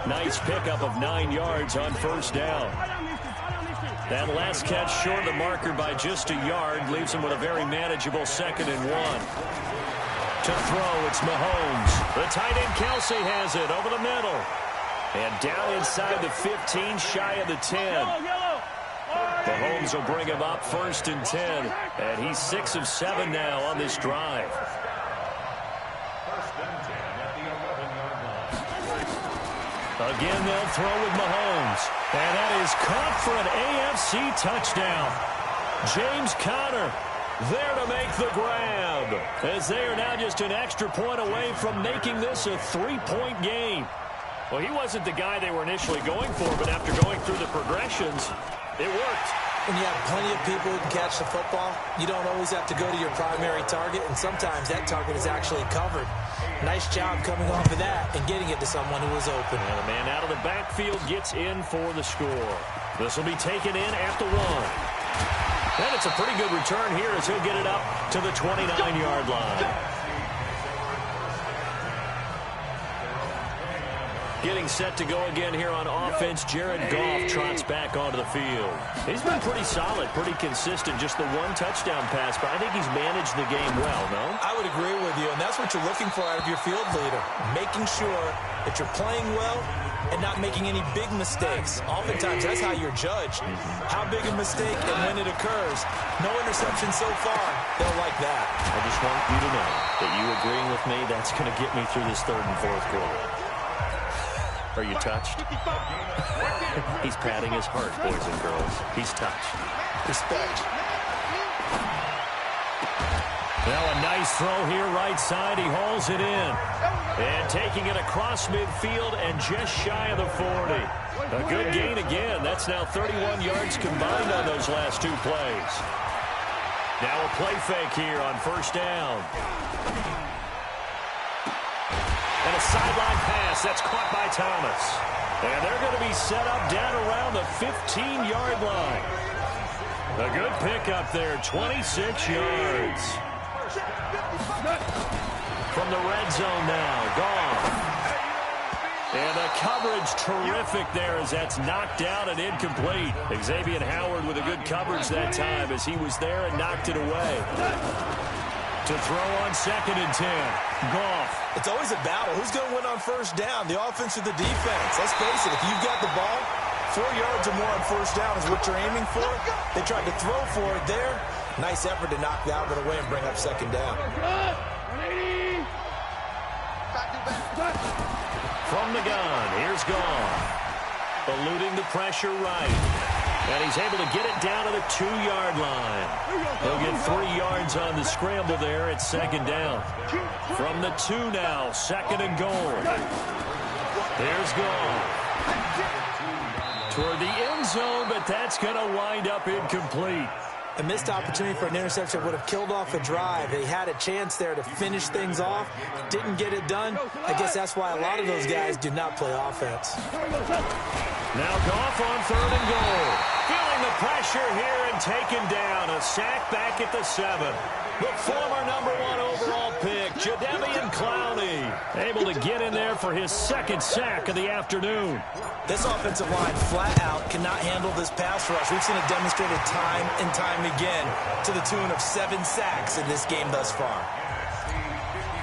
Nice pickup of 9 yards on first down. That last catch short of the marker by just a yard leaves him with a very manageable 2nd and 1. To throw, it's Mahomes. The tight end Kelsey has it over the middle. And down inside the 15, shy of the 10. Mahomes will bring him up 1st and 10. And he's 6 of 7 now on this drive. Again, they'll throw with Mahomes. And that is caught for an AFC touchdown. James Conner there to make the grab, as they are now just an extra point away from making this a 3-point game. Well, he wasn't the guy they were initially going for, but after going through the progressions, it worked. When you have plenty of people who can catch the football, you don't always have to go to your primary target, and sometimes that target is actually covered. Nice job coming off of that and getting it to someone who was open. And the man out of the backfield gets in for the score. This will be taken in at the 1. And it's a pretty good return here as he'll get it up to the 29-yard line. Getting set to go again here on offense, Jared Goff trots back onto the field. He's been pretty solid, pretty consistent, just the 1 touchdown pass, but I think he's managed the game well, no? I would agree with you, and that's what you're looking for out of your field leader, making sure that you're playing well and not making any big mistakes. Oftentimes, that's how you're judged. How big a mistake and when it occurs. No interception so far. They'll like that. I just want you to know that you agreeing with me, that's going to get me through this 3rd and 4th quarter. Are you touched? He's patting his heart, boys and girls. He's touched. Respect. Now a nice throw here right side. He hauls it in. And taking it across midfield and just shy of the 40. A good gain again. That's now 31 yards combined on those last 2 plays. Now a play fake here on first down. And a sideline pass. That's caught by Thomas. And they're going to be set up down around the 15-yard line. A good pickup there, 26 yards. From the red zone now, Goff. And the coverage terrific there as that's knocked down and incomplete. Xavier Howard with a good coverage that time as he was there and knocked it away. To throw on 2nd and 10. Goff. It's always a battle. Who's going to win on first down, the offense or the defense? Let's face it, if you've got the ball, 4 yards or more on first down is what you're aiming for. They tried to throw for it there. Nice effort to knock that one away and bring up 2nd down. From the gun, here's Goff. Eluding the pressure right. And he's able to get it down to the 2-yard line. He'll get 3 yards on the scramble there at 2nd down. From the 2 now, 2nd and goal. There's Goff. Toward the end zone, but that's going to wind up incomplete. A missed opportunity for an interception would have killed off a drive. They had a chance there to finish things off. Didn't get it done. I guess that's why a lot of those guys do not play offense. Now Goff on 3rd and goal. Feeling the pressure here and taken down. A sack back at the 7. The former #1 overall pick, Jadeveon Clowney, able to get in there for his 2nd sack of the afternoon. This offensive line flat out cannot handle this pass rush. We've seen it demonstrated time and time again to the tune of 7 sacks in this game thus far.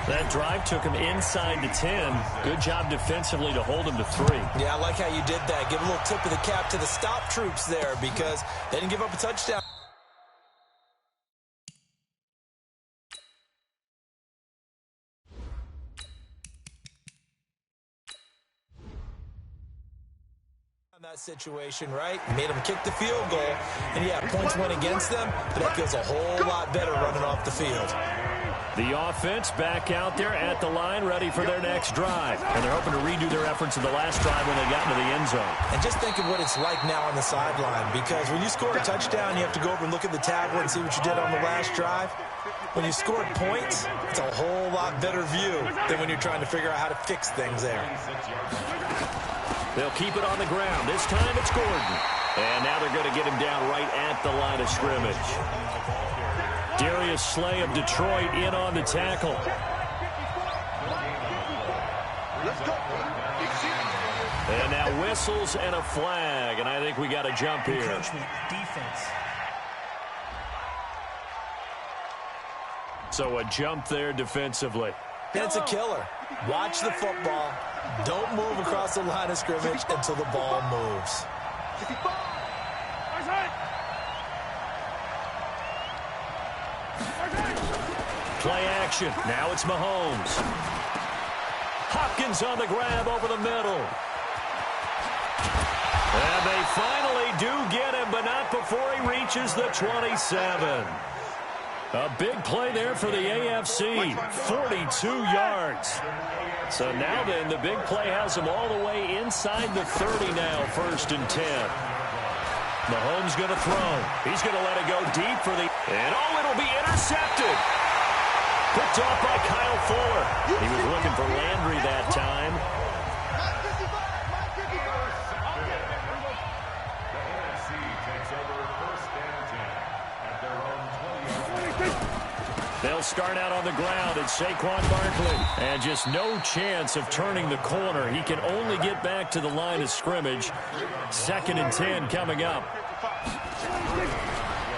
That drive took him inside the 10. Good job defensively to hold him to 3. Yeah, I like how you did that. Give a little tip of the cap to the stop troops there because they didn't give up a touchdown. That situation, right? Made them kick the field goal, and yeah, points went against them, but that feels a whole lot better running off the field. The offense back out there at the line, ready for their next drive, and they're hoping to redo their efforts in the last drive when they got into the end zone. And just think of what it's like now on the sideline, because when you score a touchdown, you have to go over and look at the tablet and see what you did on the last drive. When you scored points, it's a whole lot better view than when you're trying to figure out how to fix things there. They'll keep it on the ground. This time it's Gordon. And now they're going to get him down right at the line of scrimmage. Darius Slay of Detroit in on the tackle. And now whistles and a flag. And I think we got a jump here. Defense. So a jump there defensively. And it's a killer. Watch the football. Don't move across the line of scrimmage until the ball moves. Play action. Now it's Mahomes. Hopkins on the grab over the middle. And they finally do get him, but not before he reaches the 27. A big play there for the AFC. 42 yards. So now then, the big play has him all the way inside the 30 now, 1st and 10. Mahomes going to throw. He's going to let it go deep for the... And oh, it'll be intercepted. Picked off by Kyle Fuller. He was looking for Landry that time. They'll start out on the ground at Saquon Barkley. And just no chance of turning the corner. He can only get back to the line of scrimmage. 2nd and 10 coming up.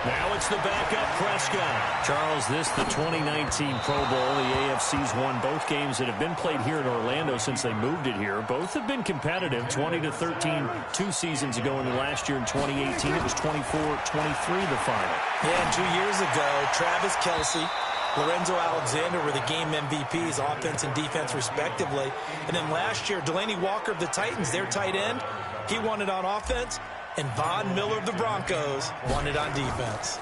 Now it's the backup Prescott. Charles, this the 2019 Pro Bowl. The AFC's won both games that have been played here in Orlando since they moved it here. Both have been competitive. 20-13 2 seasons ago, and last year in 2018 it was 24-23 the final. Yeah, and 2 years ago, Travis Kelce, Lorenzo Alexander were the game MVPs, offense and defense respectively. And then last year, Delaney Walker of the Titans, their tight end, he won it on offense. And Von Miller of the Broncos won it on defense.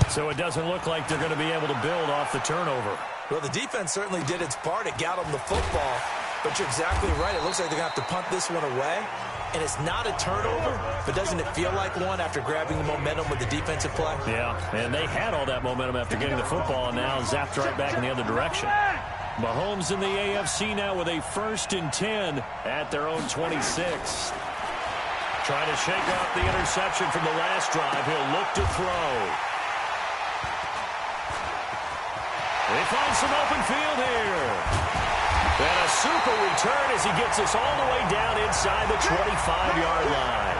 So it doesn't look like they're going to be able to build off the turnover. Well, the defense certainly did its part. It got them the football. But you're exactly right. It looks like they're going to have to punt this one away. And it's not a turnover, but doesn't it feel like one after grabbing the momentum with the defensive play? Yeah, and they had all that momentum after getting the football, and now zapped right back in the other direction. Mahomes in the AFC now with a 1st and 10 at their own 26. Trying to shake off the interception from the last drive. He'll look to throw. They find some open field here. And a super return as he gets us all the way down inside the 25-yard line.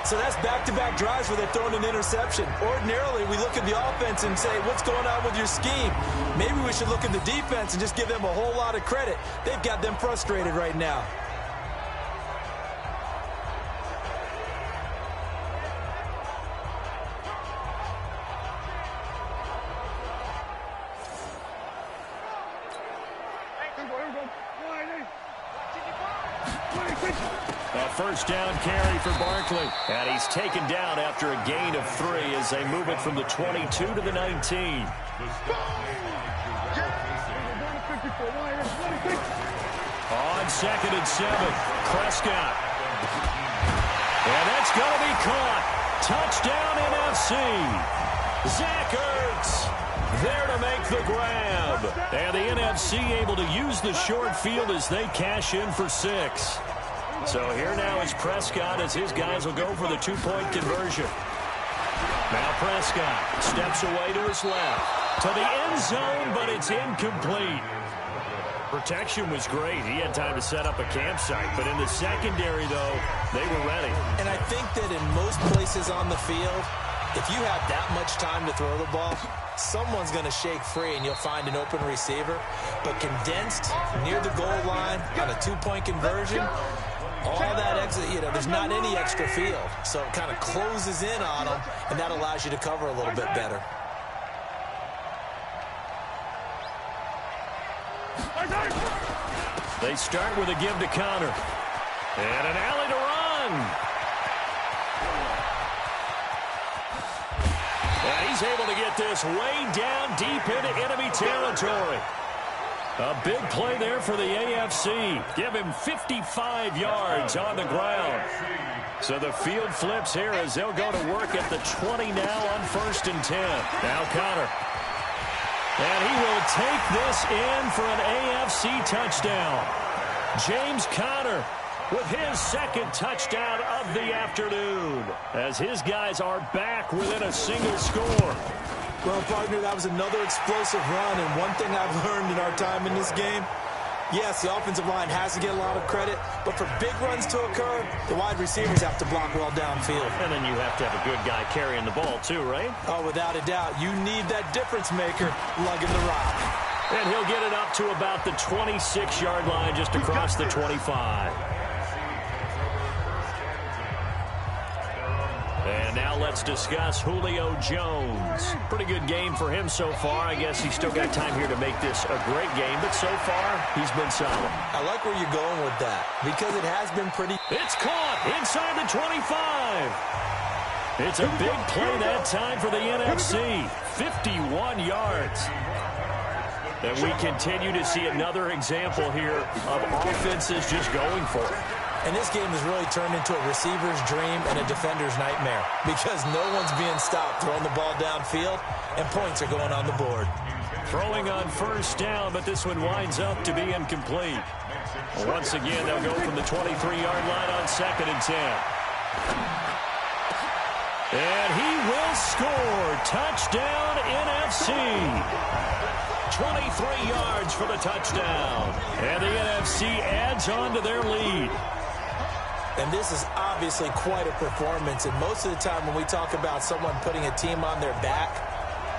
So that's back-to-back drives where they're throwing an interception. Ordinarily, we look at the offense and say, what's going on with your scheme? Maybe we should look at the defense and just give them a whole lot of credit. They've got them frustrated right now. A first down carry for Barkley. And he's taken down after a gain of 3 as they move it from the 22 to the 19. On 2nd and 7, Prescott. And that's going to be caught. Touchdown NFC. Zach Ertz there to make the grab. And the NFC able to use the short field as they cash in for 6. So here now is Prescott as his guys will go for the 2-point conversion. Now Prescott steps away to his left. To the end zone, but it's incomplete. Protection was great. He had time to set up a campsite. But in the secondary, though, they were ready. And I think that in most places on the field, if you have that much time to throw the ball, someone's going to shake free and you'll find an open receiver. But condensed near the goal line on a 2-point conversion, all that exit, there's not any extra field. So it kind of closes in on them, and that allows you to cover a little bit better. They start with a give to Connor. And an alley to run. And he's able to get this way down deep into enemy territory. A big play there for the AFC. Give him 55 yards on the ground. So the field flips here as they'll go to work at the 20 now on 1st and 10. Now Connor. And he will take this in for an AFC touchdown. James Conner with his 2nd touchdown of the afternoon as his guys are back within a single score. Well, partner, that was another explosive run, and one thing I've learned in our time in this game, yes, the offensive line has to get a lot of credit, but for big runs to occur, the wide receivers have to block well downfield. And then you have to have a good guy carrying the ball too, right? Oh, without a doubt. You need that difference maker lugging the rock. And he'll get it up to about the 26-yard line just across the 25. And now let's discuss Julio Jones. Pretty good game for him so far. I guess he's still got time here to make this a great game, but so far, he's been solid. I like where you're going with that because it has been pretty. It's caught inside the 25. It's a big play that time for the NFC. 51 yards. And we continue to see another example here of offenses just going for it. And this game has really turned into a receiver's dream and a defender's nightmare because no one's being stopped throwing the ball downfield, and points are going on the board. Throwing on 1st down, but this one winds up to be incomplete. Once again, they'll go from the 23-yard line on 2nd and 10. And he will score. Touchdown, NFC. 23 yards for the touchdown. And the NFC adds on to their lead. And this is obviously quite a performance. And most of the time when we talk about someone putting a team on their back,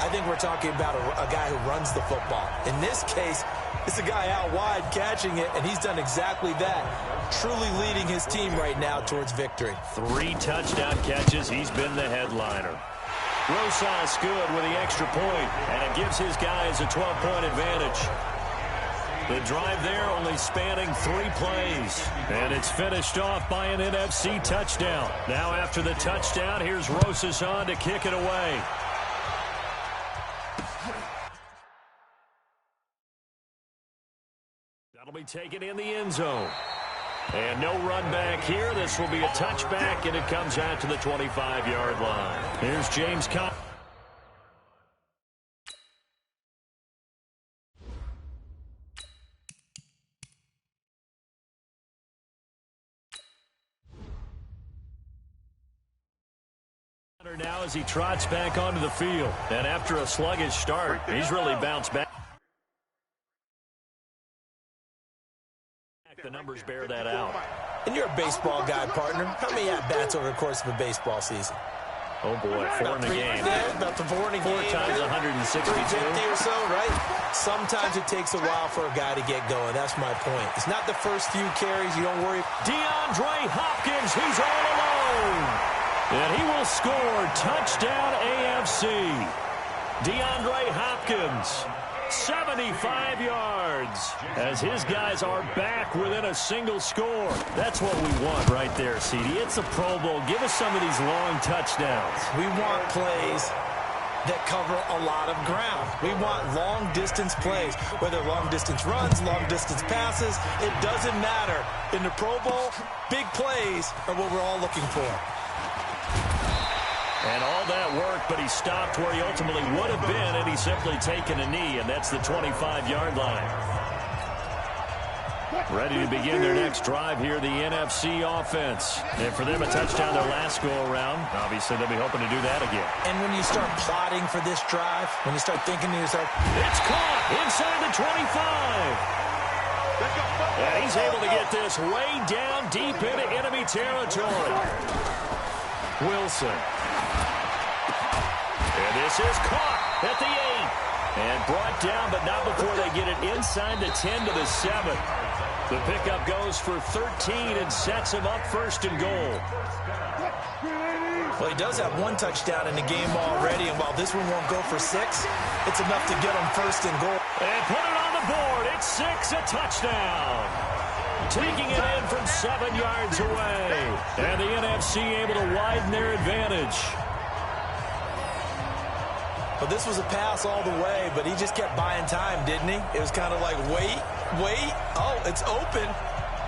I think we're talking about a guy who runs the football. In this case, it's a guy out wide catching it, and he's done exactly that, truly leading his team right now towards victory. 3 touchdown catches. He's been the headliner. Rosas good with the extra point, and it gives his guys a 12-point advantage. The drive there only spanning 3 plays, and it's finished off by an NFC touchdown. Now after the touchdown, here's Rosas on to kick it away. That'll be taken in the end zone. And no run back here. This will be a touchback, and it comes out to the 25-yard line. Here's James Conner. Now as he trots back onto the field. And after a sluggish start, he's really bounced back. The numbers bear that out. And you're a baseball guy, partner. How many at-bats over the course of a baseball season? Oh, boy, 4 in a game. Yeah, about the 4 in a game. 4 times 162. 350 or so, right? Sometimes it takes a while for a guy to get going. That's my point. It's not the first few carries. You don't worry. DeAndre Hopkins, he's all alone. And he will score. Touchdown AFC. DeAndre Hopkins, 75 yards, as his guys are back within a single score. That's what we want right there, CD. It's a Pro Bowl. Give us some of these long touchdowns. We want plays that cover a lot of ground. We want long-distance plays, whether long-distance runs, long-distance passes. It doesn't matter. In the Pro Bowl, big plays are what we're all looking for. And all that worked, but he stopped where he ultimately would have been, and he's simply taken a knee, and that's the 25-yard line. Ready to begin their next drive here, the NFC offense. And for them, a touchdown their last go-around. Obviously, they'll be hoping to do that again. And when you start plotting for this drive, when you start thinking to yourself, it's caught inside the 25. And he's able to get this way down deep into enemy territory. Wilson. And this is caught at the 8. And brought down, but not before they get it inside the 10 to the 7. The pickup goes for 13 and sets him up first and goal. Well, he does have 1 touchdown in the game already, and while this one won't go for 6, it's enough to get him first and goal. And put it on the board. It's 6, a touchdown. Taking it in from 7 yards away. And the NFC able to widen their advantage. But this was a pass all the way, but he just kept buying time, didn't he? It was kind of like, wait. Oh, it's open.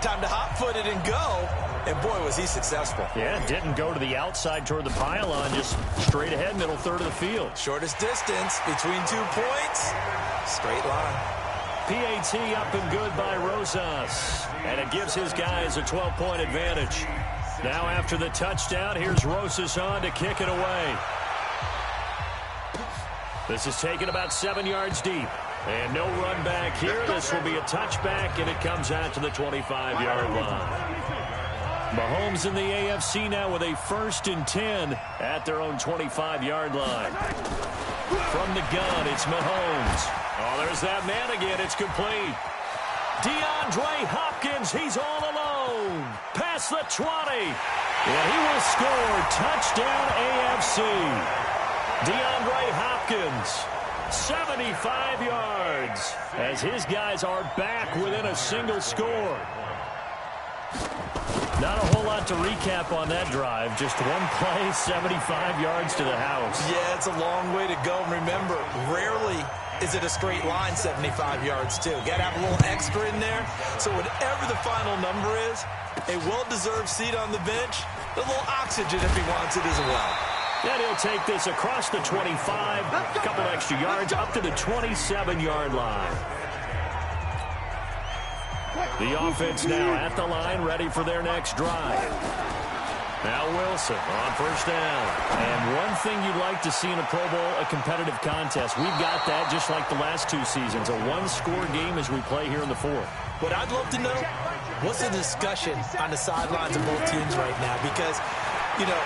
Time to hot-foot it and go. And, boy, was he successful. Yeah, didn't go to the outside toward the pylon, just straight ahead, middle third of the field. Shortest distance between 2 points. Straight line. PAT up and good by Rosas. And it gives his guys a 12-point advantage. Now after the touchdown, here's Rosas on to kick it away. This is taken about 7 yards deep. And no run back here. This will be a touchback, and it comes out to the 25-yard line. Mahomes in the AFC now with a 1st and 10 at their own 25-yard line. From the gun, it's Mahomes. Oh, there's that man again. It's complete. DeAndre Hopkins, he's all alone. Past the 20. And he will score. Touchdown AFC. DeAndre Hopkins, 75 yards, as his guys are back within a single score. Not a whole lot to recap on that drive. Just one play, 75 yards to the house. Yeah, it's a long way to go. And remember, rarely is it a straight line 75 yards, too. Got to have a little extra in there. So whatever the final number is, a well-deserved seat on the bench, a little oxygen if he wants it as well. And he'll take this across the 25, a couple extra yards, up to the 27-yard line. The offense now at the line, ready for their next drive. Now Wilson on first down. And one thing you'd like to see in a Pro Bowl, a competitive contest. We've got that just like the last 2 seasons, a one-score game as we play here in the 4th. What I'd love to know, what's the discussion on the sidelines of both teams right now? Because, you know,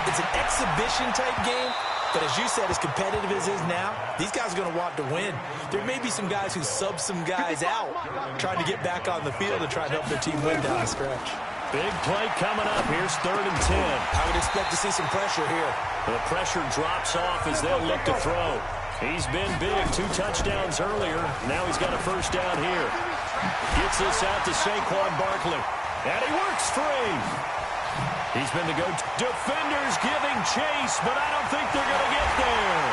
it's an exhibition-type game, but as you said, as competitive as it is now, these guys are going to want to win. There may be some guys who sub some guys out, trying to get back on the field and try to help their team win down the stretch. Big play coming up. Here's 3rd and 10. I would expect to see some pressure here. The pressure drops off as they'll look to throw. He's been big, 2 touchdowns earlier. Now he's got a first down here. Gets this out to Saquon Barkley. And he works free. He's been the go-to. Defenders giving chase, but I don't think they're going to get there.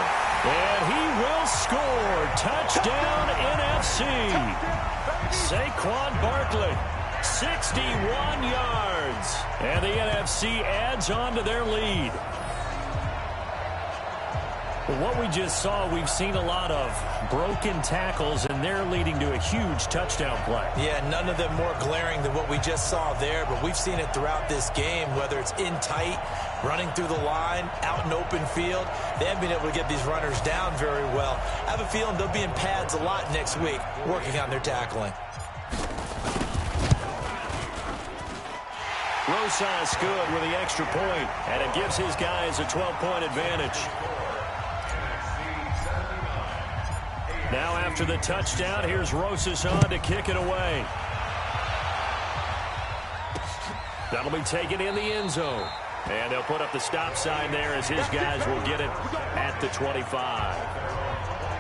And he will score. Touchdown NFC. Saquon Barkley, 61 yards. And the NFC adds on to their lead. Well, what we just saw, we've seen a lot of broken tackles, and they're leading to a huge touchdown play. Yeah, none of them more glaring than what we just saw there, but we've seen it throughout this game, whether it's in tight, running through the line, out in open field. They haven't been able to get these runners down very well. I have a feeling they'll be in pads a lot next week, working on their tackling. Rosas good with the extra point, and it gives his guys a 12-point advantage. Now after the touchdown, here's Rosas on to kick it away. That'll be taken in the end zone. And they'll put up the stop sign there as his guys will get it at the 25.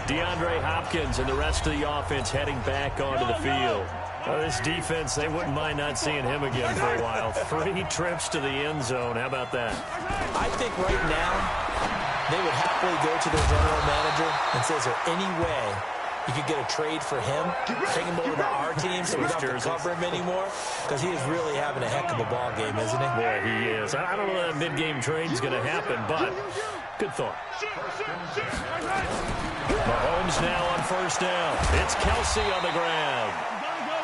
DeAndre Hopkins and the rest of the offense heading back onto the field. Well, this defense, they wouldn't mind not seeing him again for a while. 3 trips to the end zone. How about that? I think right now they would happily go to their general manager and say, is there any way you could get a trade for him, take him over to our team so we don't have to cover him anymore? Because he is really having a heck of a ball game, isn't he? Boy, he is. I don't know that mid-game trade is going to happen, but good thought. Mahomes now on first down. It's Kelsey on the ground.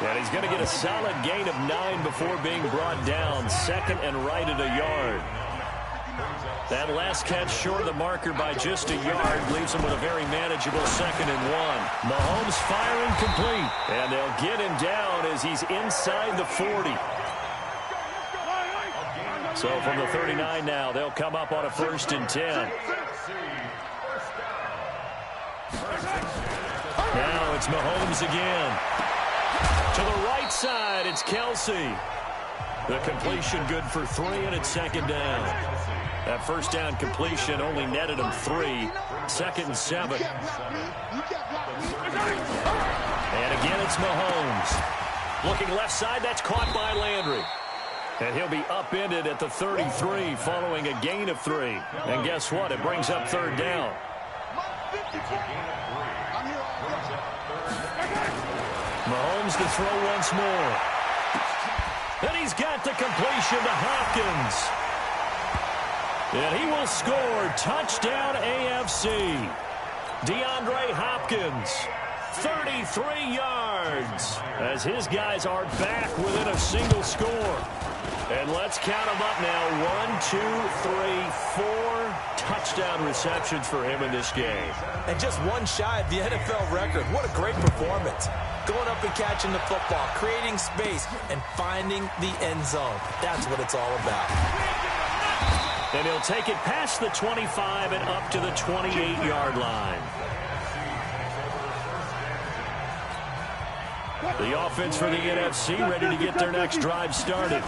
And he's going to get a solid gain of 9 before being brought down. Second and right at a yard. That last catch short of the marker by just a yard leaves him with a very manageable 2nd and 1. Mahomes firing complete. And they'll get him down as he's inside the 40. So from the 39 now, they'll come up on a 1st and 10. Now it's Mahomes again. To the right side, it's Kelsey. The completion good for 3, and it's 2nd down. That first down completion only netted him 3. 2nd and 7. And again, it's Mahomes. Looking left side, that's caught by Landry. And he'll be upended at the 33 following a gain of 3. And guess what? It brings up 3rd down. Mahomes to throw once more. And he's got the completion to Hopkins. And he will score. Touchdown AFC. DeAndre Hopkins, 33 yards, as his guys are back within a single score. And let's count them up now. 1, 2, 3, 4 touchdown receptions for him in this game. And just one shy of the NFL record. What a great performance. Going up and catching the football, creating space, and finding the end zone. That's what it's all about. And he'll take it past the 25 and up to the 28-yard line. The offense for the NFC ready to get their next drive started.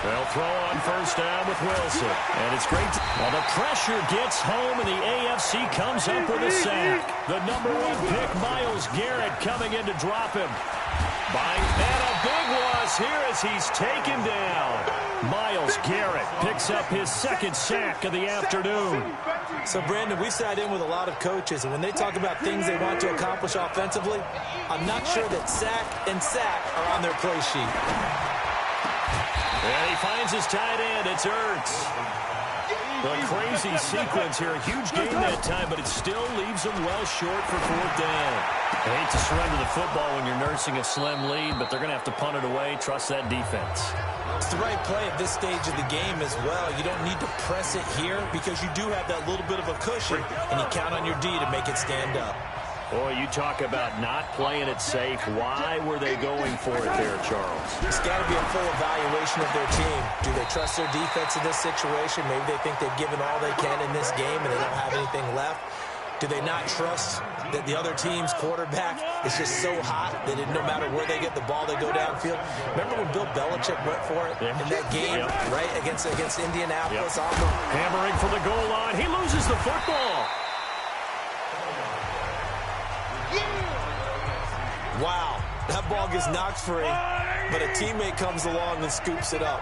They'll throw on first down with Wilson. And it's great. Well, the pressure gets home, and the AFC comes up with a sack. The number 1 pick, Myles Garrett, coming in to drop him. And a big loss here as he's taken down. Myles Garrett picks up his 2nd sack of the afternoon. So, Brandon, we sat in with a lot of coaches, and when they talk about things they want to accomplish offensively, I'm not sure that sack and sack are on their play sheet. And he finds his tight end. It's Ertz. A crazy sequence here. A huge gain that time, but it still leaves him well short for 4th down. I hate to surrender the football when you're nursing a slim lead, but they're going to have to punt it away. Trust that defense. It's the right play at this stage of the game as well. You don't need to press it here because you do have that little bit of a cushion, and you count on your D to make it stand up. Boy, you talk about not playing it safe. Why were they going for it there, Charles? It's got to be a full evaluation of their team. Do they trust their defense in this situation? Maybe they think they've given all they can in this game and they don't have anything left. Do they not trust that the other team's quarterback is just so hot that no matter where they get the ball, they go downfield? Remember when Bill Belichick went for it in that game, right, against Indianapolis? Hammering from the goal line. He loses the football. Wow, that ball gets knocked free, but a teammate comes along and scoops it up.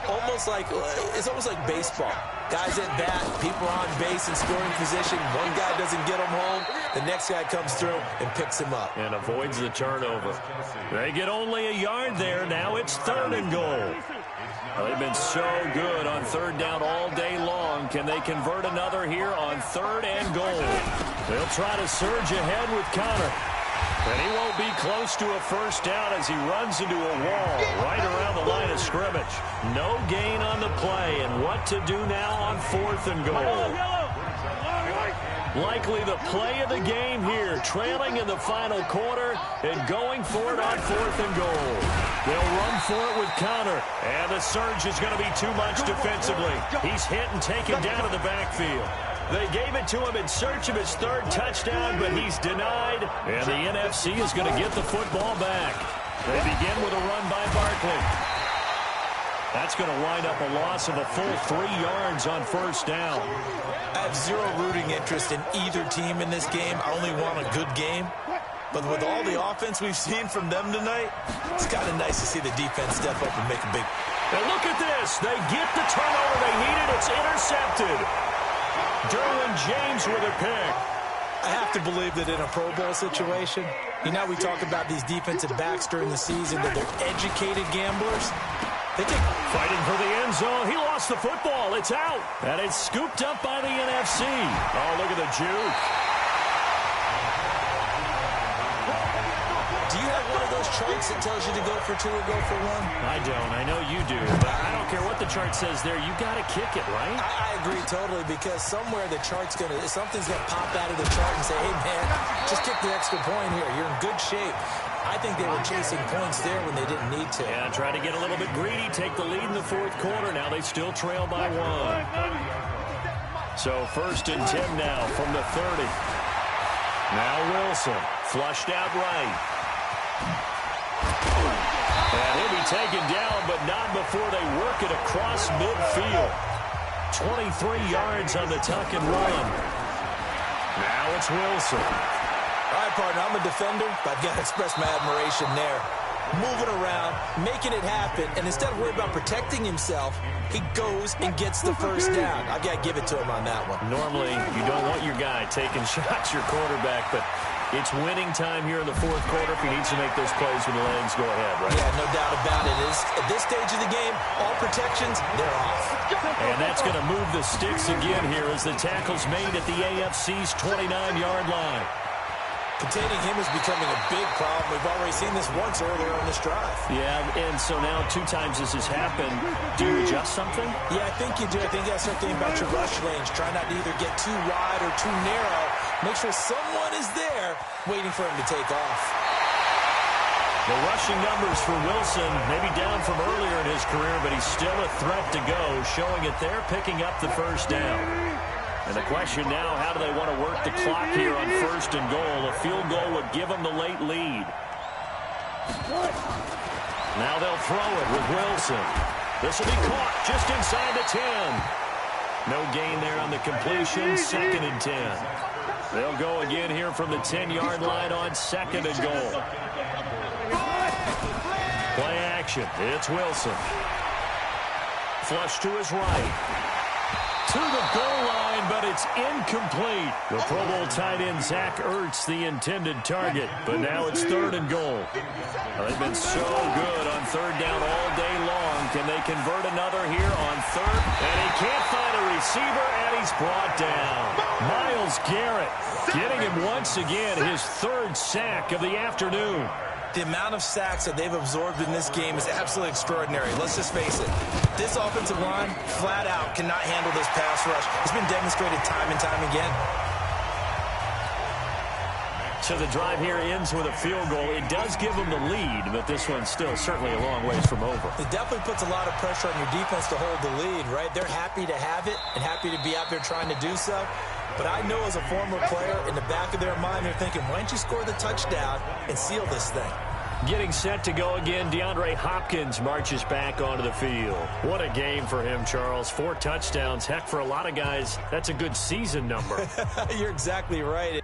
It's almost like baseball. Guys at bat, people are on base in scoring position. One guy doesn't get him home. The next guy comes through and picks him up. And avoids the turnover. They get only a yard there. Now it's 3rd and goal. Well, they've been so good on 3rd down all day long. Can they convert another here on 3rd and goal? They'll try to surge ahead with Connor. And he won't be close to a 1st down as he runs into a wall right around the line of scrimmage. No gain on the play, and what to do now on 4th and goal. Likely the play of the game here, trailing in the final quarter and going for it on 4th and goal. They'll run for it with Connor, and the surge is going to be too much defensively. He's hit and taken down to the backfield. They gave it to him in search of his 3rd touchdown, but he's denied, and the NFC is going to get the football back. They begin with a run by Barkley. That's going to wind up a loss of a full 3 yards on 1st down. I have zero rooting interest in either team in this game. I only want a good game. But with all the offense we've seen from them tonight, it's kind of nice to see the defense step up and make a big... And look at this. They get the turnover they needed. It's intercepted. Derwin James with a pick. I have to believe that in a Pro Bowl situation, you know, we talk about these defensive backs during the season, that they're educated gamblers. Fighting for the end zone. He lost the football. It's out. And it's scooped up by the NFC. Oh, look at the juke. Do you have one of those charts that tells you to go for 2 or go for 1? I don't. I know you do. But I don't care what the chart says there. You got to kick it, right? I agree totally, because somewhere the chart's going to, something's going to pop out of the chart and say, hey, man, just kick the extra point here. You're in good shape. I think they were chasing points there when they didn't need to. Yeah, try to get a little bit greedy, take the lead in the 4th quarter. Now they still trail by 1. So 1st and 10 now from the 30. Now Wilson, flushed out right. And he'll be taken down, but not before they work it across midfield. 23 yards on the tuck and run. Now it's Wilson. All right, partner, I'm a defender, but I've got to express my admiration there. Moving around, making it happen, and instead of worrying about protecting himself, he goes and gets the 1st down. I've got to give it to him on that one. Normally, you don't want your guy taking shots, your quarterback, but it's winning time here in the 4th quarter if he needs to make those plays when the legs go ahead, right? Yeah, no doubt about it. At this stage of the game, all protections, they're off. And that's going to move the sticks again here as the tackle's made at the AFC's 29-yard line. Containing him is becoming a big problem. We've already seen this once earlier on this drive. Yeah, and so now 2 times this has happened. Do you adjust something? Yeah, I think you do. I think you got to start thinking about your rush lanes. Try not to either get too wide or too narrow. Make sure someone is there waiting for him to take off. The rushing numbers for Wilson, maybe down from earlier in his career, but he's still a threat to go, showing it there, picking up the 1st down. And the question now, how do they want to work the clock here on 1st and goal? A field goal would give them the late lead. Now they'll throw it with Wilson. This will be caught just inside the 10. No gain there on the completion, 2nd and 10. They'll go again here from the 10-yard line on 2nd and goal. Play action. It's Wilson. Flush to his right. To the goal line, but it's incomplete. The Pro Bowl tight end Zach Ertz, the intended target, but now it's 3rd and goal. They've been so good on 3rd down all day long. Can they convert another here on 3rd? And he can't find a receiver, and he's brought down. Myles Garrett getting him once again, his 3rd sack of the afternoon. The amount of sacks that they've absorbed in this game is absolutely extraordinary. Let's just face it. This offensive line, flat out, cannot handle this pass rush. It's been demonstrated time and time again. So the drive here ends with a field goal. It does give them the lead, but this one's still certainly a long ways from over. It definitely puts a lot of pressure on your defense to hold the lead, right? They're happy to have it and happy to be out there trying to do so. But I know as a former player, in the back of their mind, they're thinking, why don't you score the touchdown and seal this thing? Getting set to go again, DeAndre Hopkins marches back onto the field. What a game for him, Charles. 4 touchdowns. Heck, for a lot of guys, that's a good season number. You're exactly right.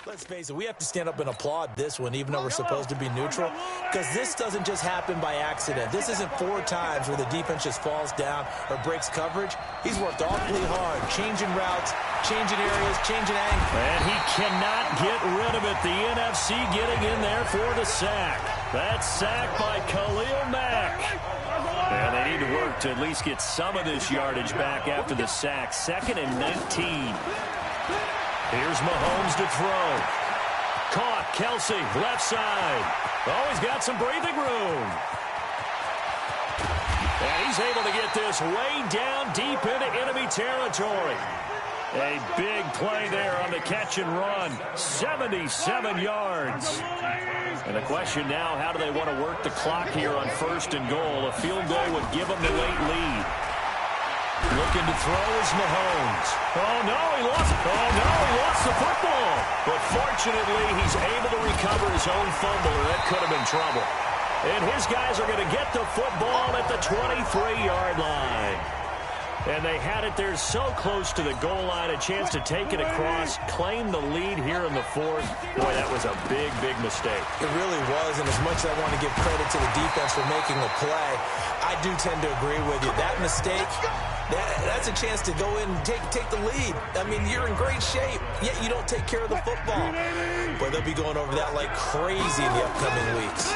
Let's face it, we have to stand up and applaud this one, even though we're supposed to be neutral, because this doesn't just happen by accident. This isn't 4 times where the defense just falls down or breaks coverage. He's worked awfully hard, changing routes, changing areas, changing angles. And he cannot get rid of it. The NFC getting in there for the sack. That sack by Khalil Mack. And they need to work to at least get some of this yardage back after the sack. 2nd and 19. Here's Mahomes to throw. Caught. Kelsey, left side. Oh, he's got some breathing room. And he's able to get this way down deep into enemy territory. A big play there on the catch and run. 77 yards. And the question now, how do they want to work the clock here on 1st and goal? A field goal would give them the late lead. Looking to throw is Mahomes. Oh, no, he lost the football. But fortunately, he's able to recover his own fumble, or that could have been trouble. And his guys are going to get the football at the 23-yard line. And they had it there so close to the goal line, a chance to take it across, claim the lead here in the 4th. Boy, that was a big, big mistake. It really was, and as much as I want to give credit to the defense for making the play, I do tend to agree with you. That mistake, that's a chance to go in and take the lead. I mean, you're in great shape, yet you don't take care of the football. But they'll be going over that like crazy in the upcoming weeks.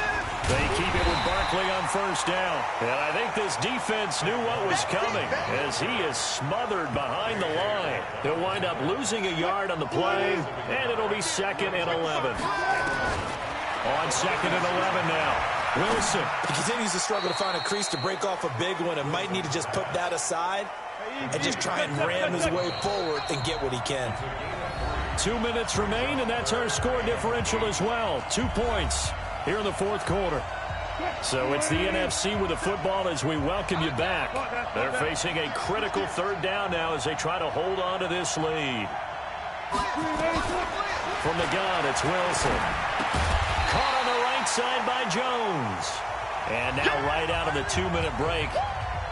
They keep it with Barkley on 1st down. And I think this defense knew what was coming as he is smothered behind the line. He'll wind up losing a yard on the play, and it'll be 2nd and 11. On 2nd and 11 now. Wilson. He continues to struggle to find a crease to break off a big one and might need to just put that aside and just try and ram his way forward and get what he can. 2 minutes remain, and that's our score differential as well. 2 points here in the 4th quarter. So it's the NFC with the football as we welcome you back. They're facing a critical 3rd down now as they try to hold on to this lead. From the gun, it's Wilson. Caught on the right side by Jones. And now right out of the 2-minute break,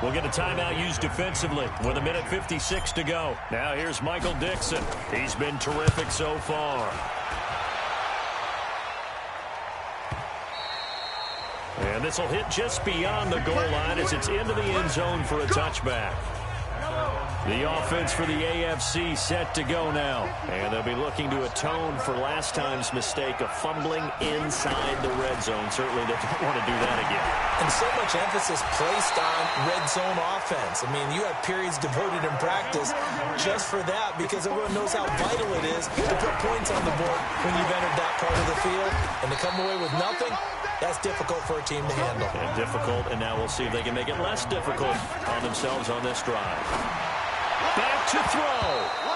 we'll get a timeout used defensively with 1:56 to go. Now here's Michael Dixon. He's been terrific so far. And this will hit just beyond the goal line as it's into the end zone for a touchback. The offense for the AFC set to go now. And they'll be looking to atone for last time's mistake of fumbling inside the red zone. Certainly they don't want to do that again. And so much emphasis placed on red zone offense. I mean, you have periods devoted in practice just for that because everyone knows how vital it is to put points on the board when you've entered that part of the field. And to come away with nothing, that's difficult for a team to handle. And difficult, and now we'll see if they can make it less difficult on themselves on this drive. Back to throw.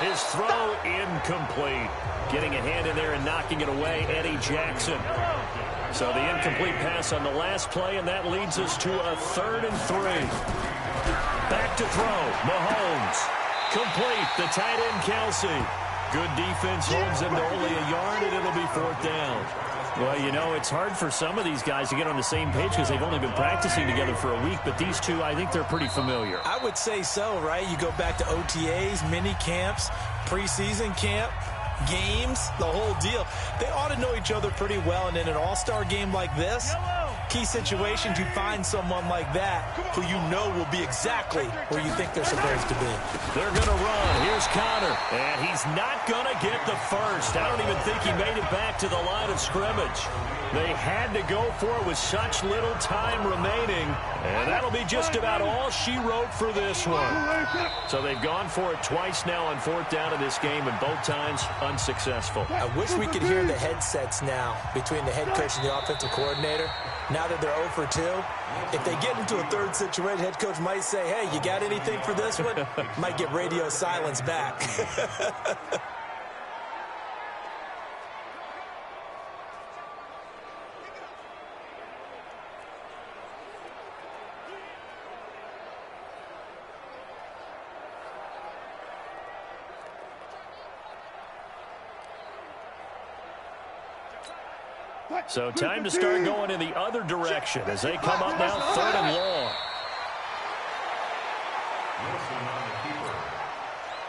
His throw incomplete. Getting a hand in there and knocking it away, Eddie Jackson. So the incomplete pass on the last play, and that leads us to a 3rd and 3. Back to throw. Mahomes. Complete. The tight end, Kelsey. Good defense holds him to only a yard, and it'll be 4th down. Well, you know, it's hard for some of these guys to get on the same page because they've only been practicing together for a week, but these two, I think they're pretty familiar. I would say so, right? You go back to OTAs, mini camps, preseason camp, games, the whole deal. They ought to know each other pretty well, and in an all-star game like this, key situation to find someone like that who you know will be exactly where you think they're supposed to be. They're going to run. Here's Connor, and he's not going to get the first. I don't even think he made it back to the line of scrimmage. They had to go for it with such little time remaining, and that'll be just about all she wrote for this one. So they've gone for it twice now on 4th down in this game, and both times unsuccessful. I wish we could hear the headsets now between the head coach and the offensive coordinator. Now that they're 0 for 2, if they get into a 3rd situation, head coach might say, hey, you got anything for this one? Might get radio silence back. So time to start going in the other direction as they come up now 3rd and long.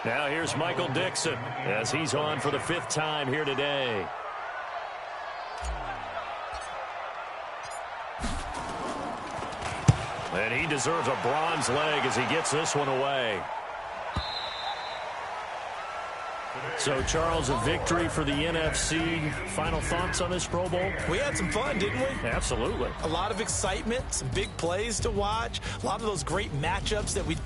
Now here's Michael Dixon as he's on for the 5th time here today. And he deserves a bronze leg as he gets this one away. So, Charles, a victory for the NFC. Final thoughts on this Pro Bowl? We had some fun, didn't we? Absolutely. A lot of excitement, some big plays to watch, a lot of those great matchups that we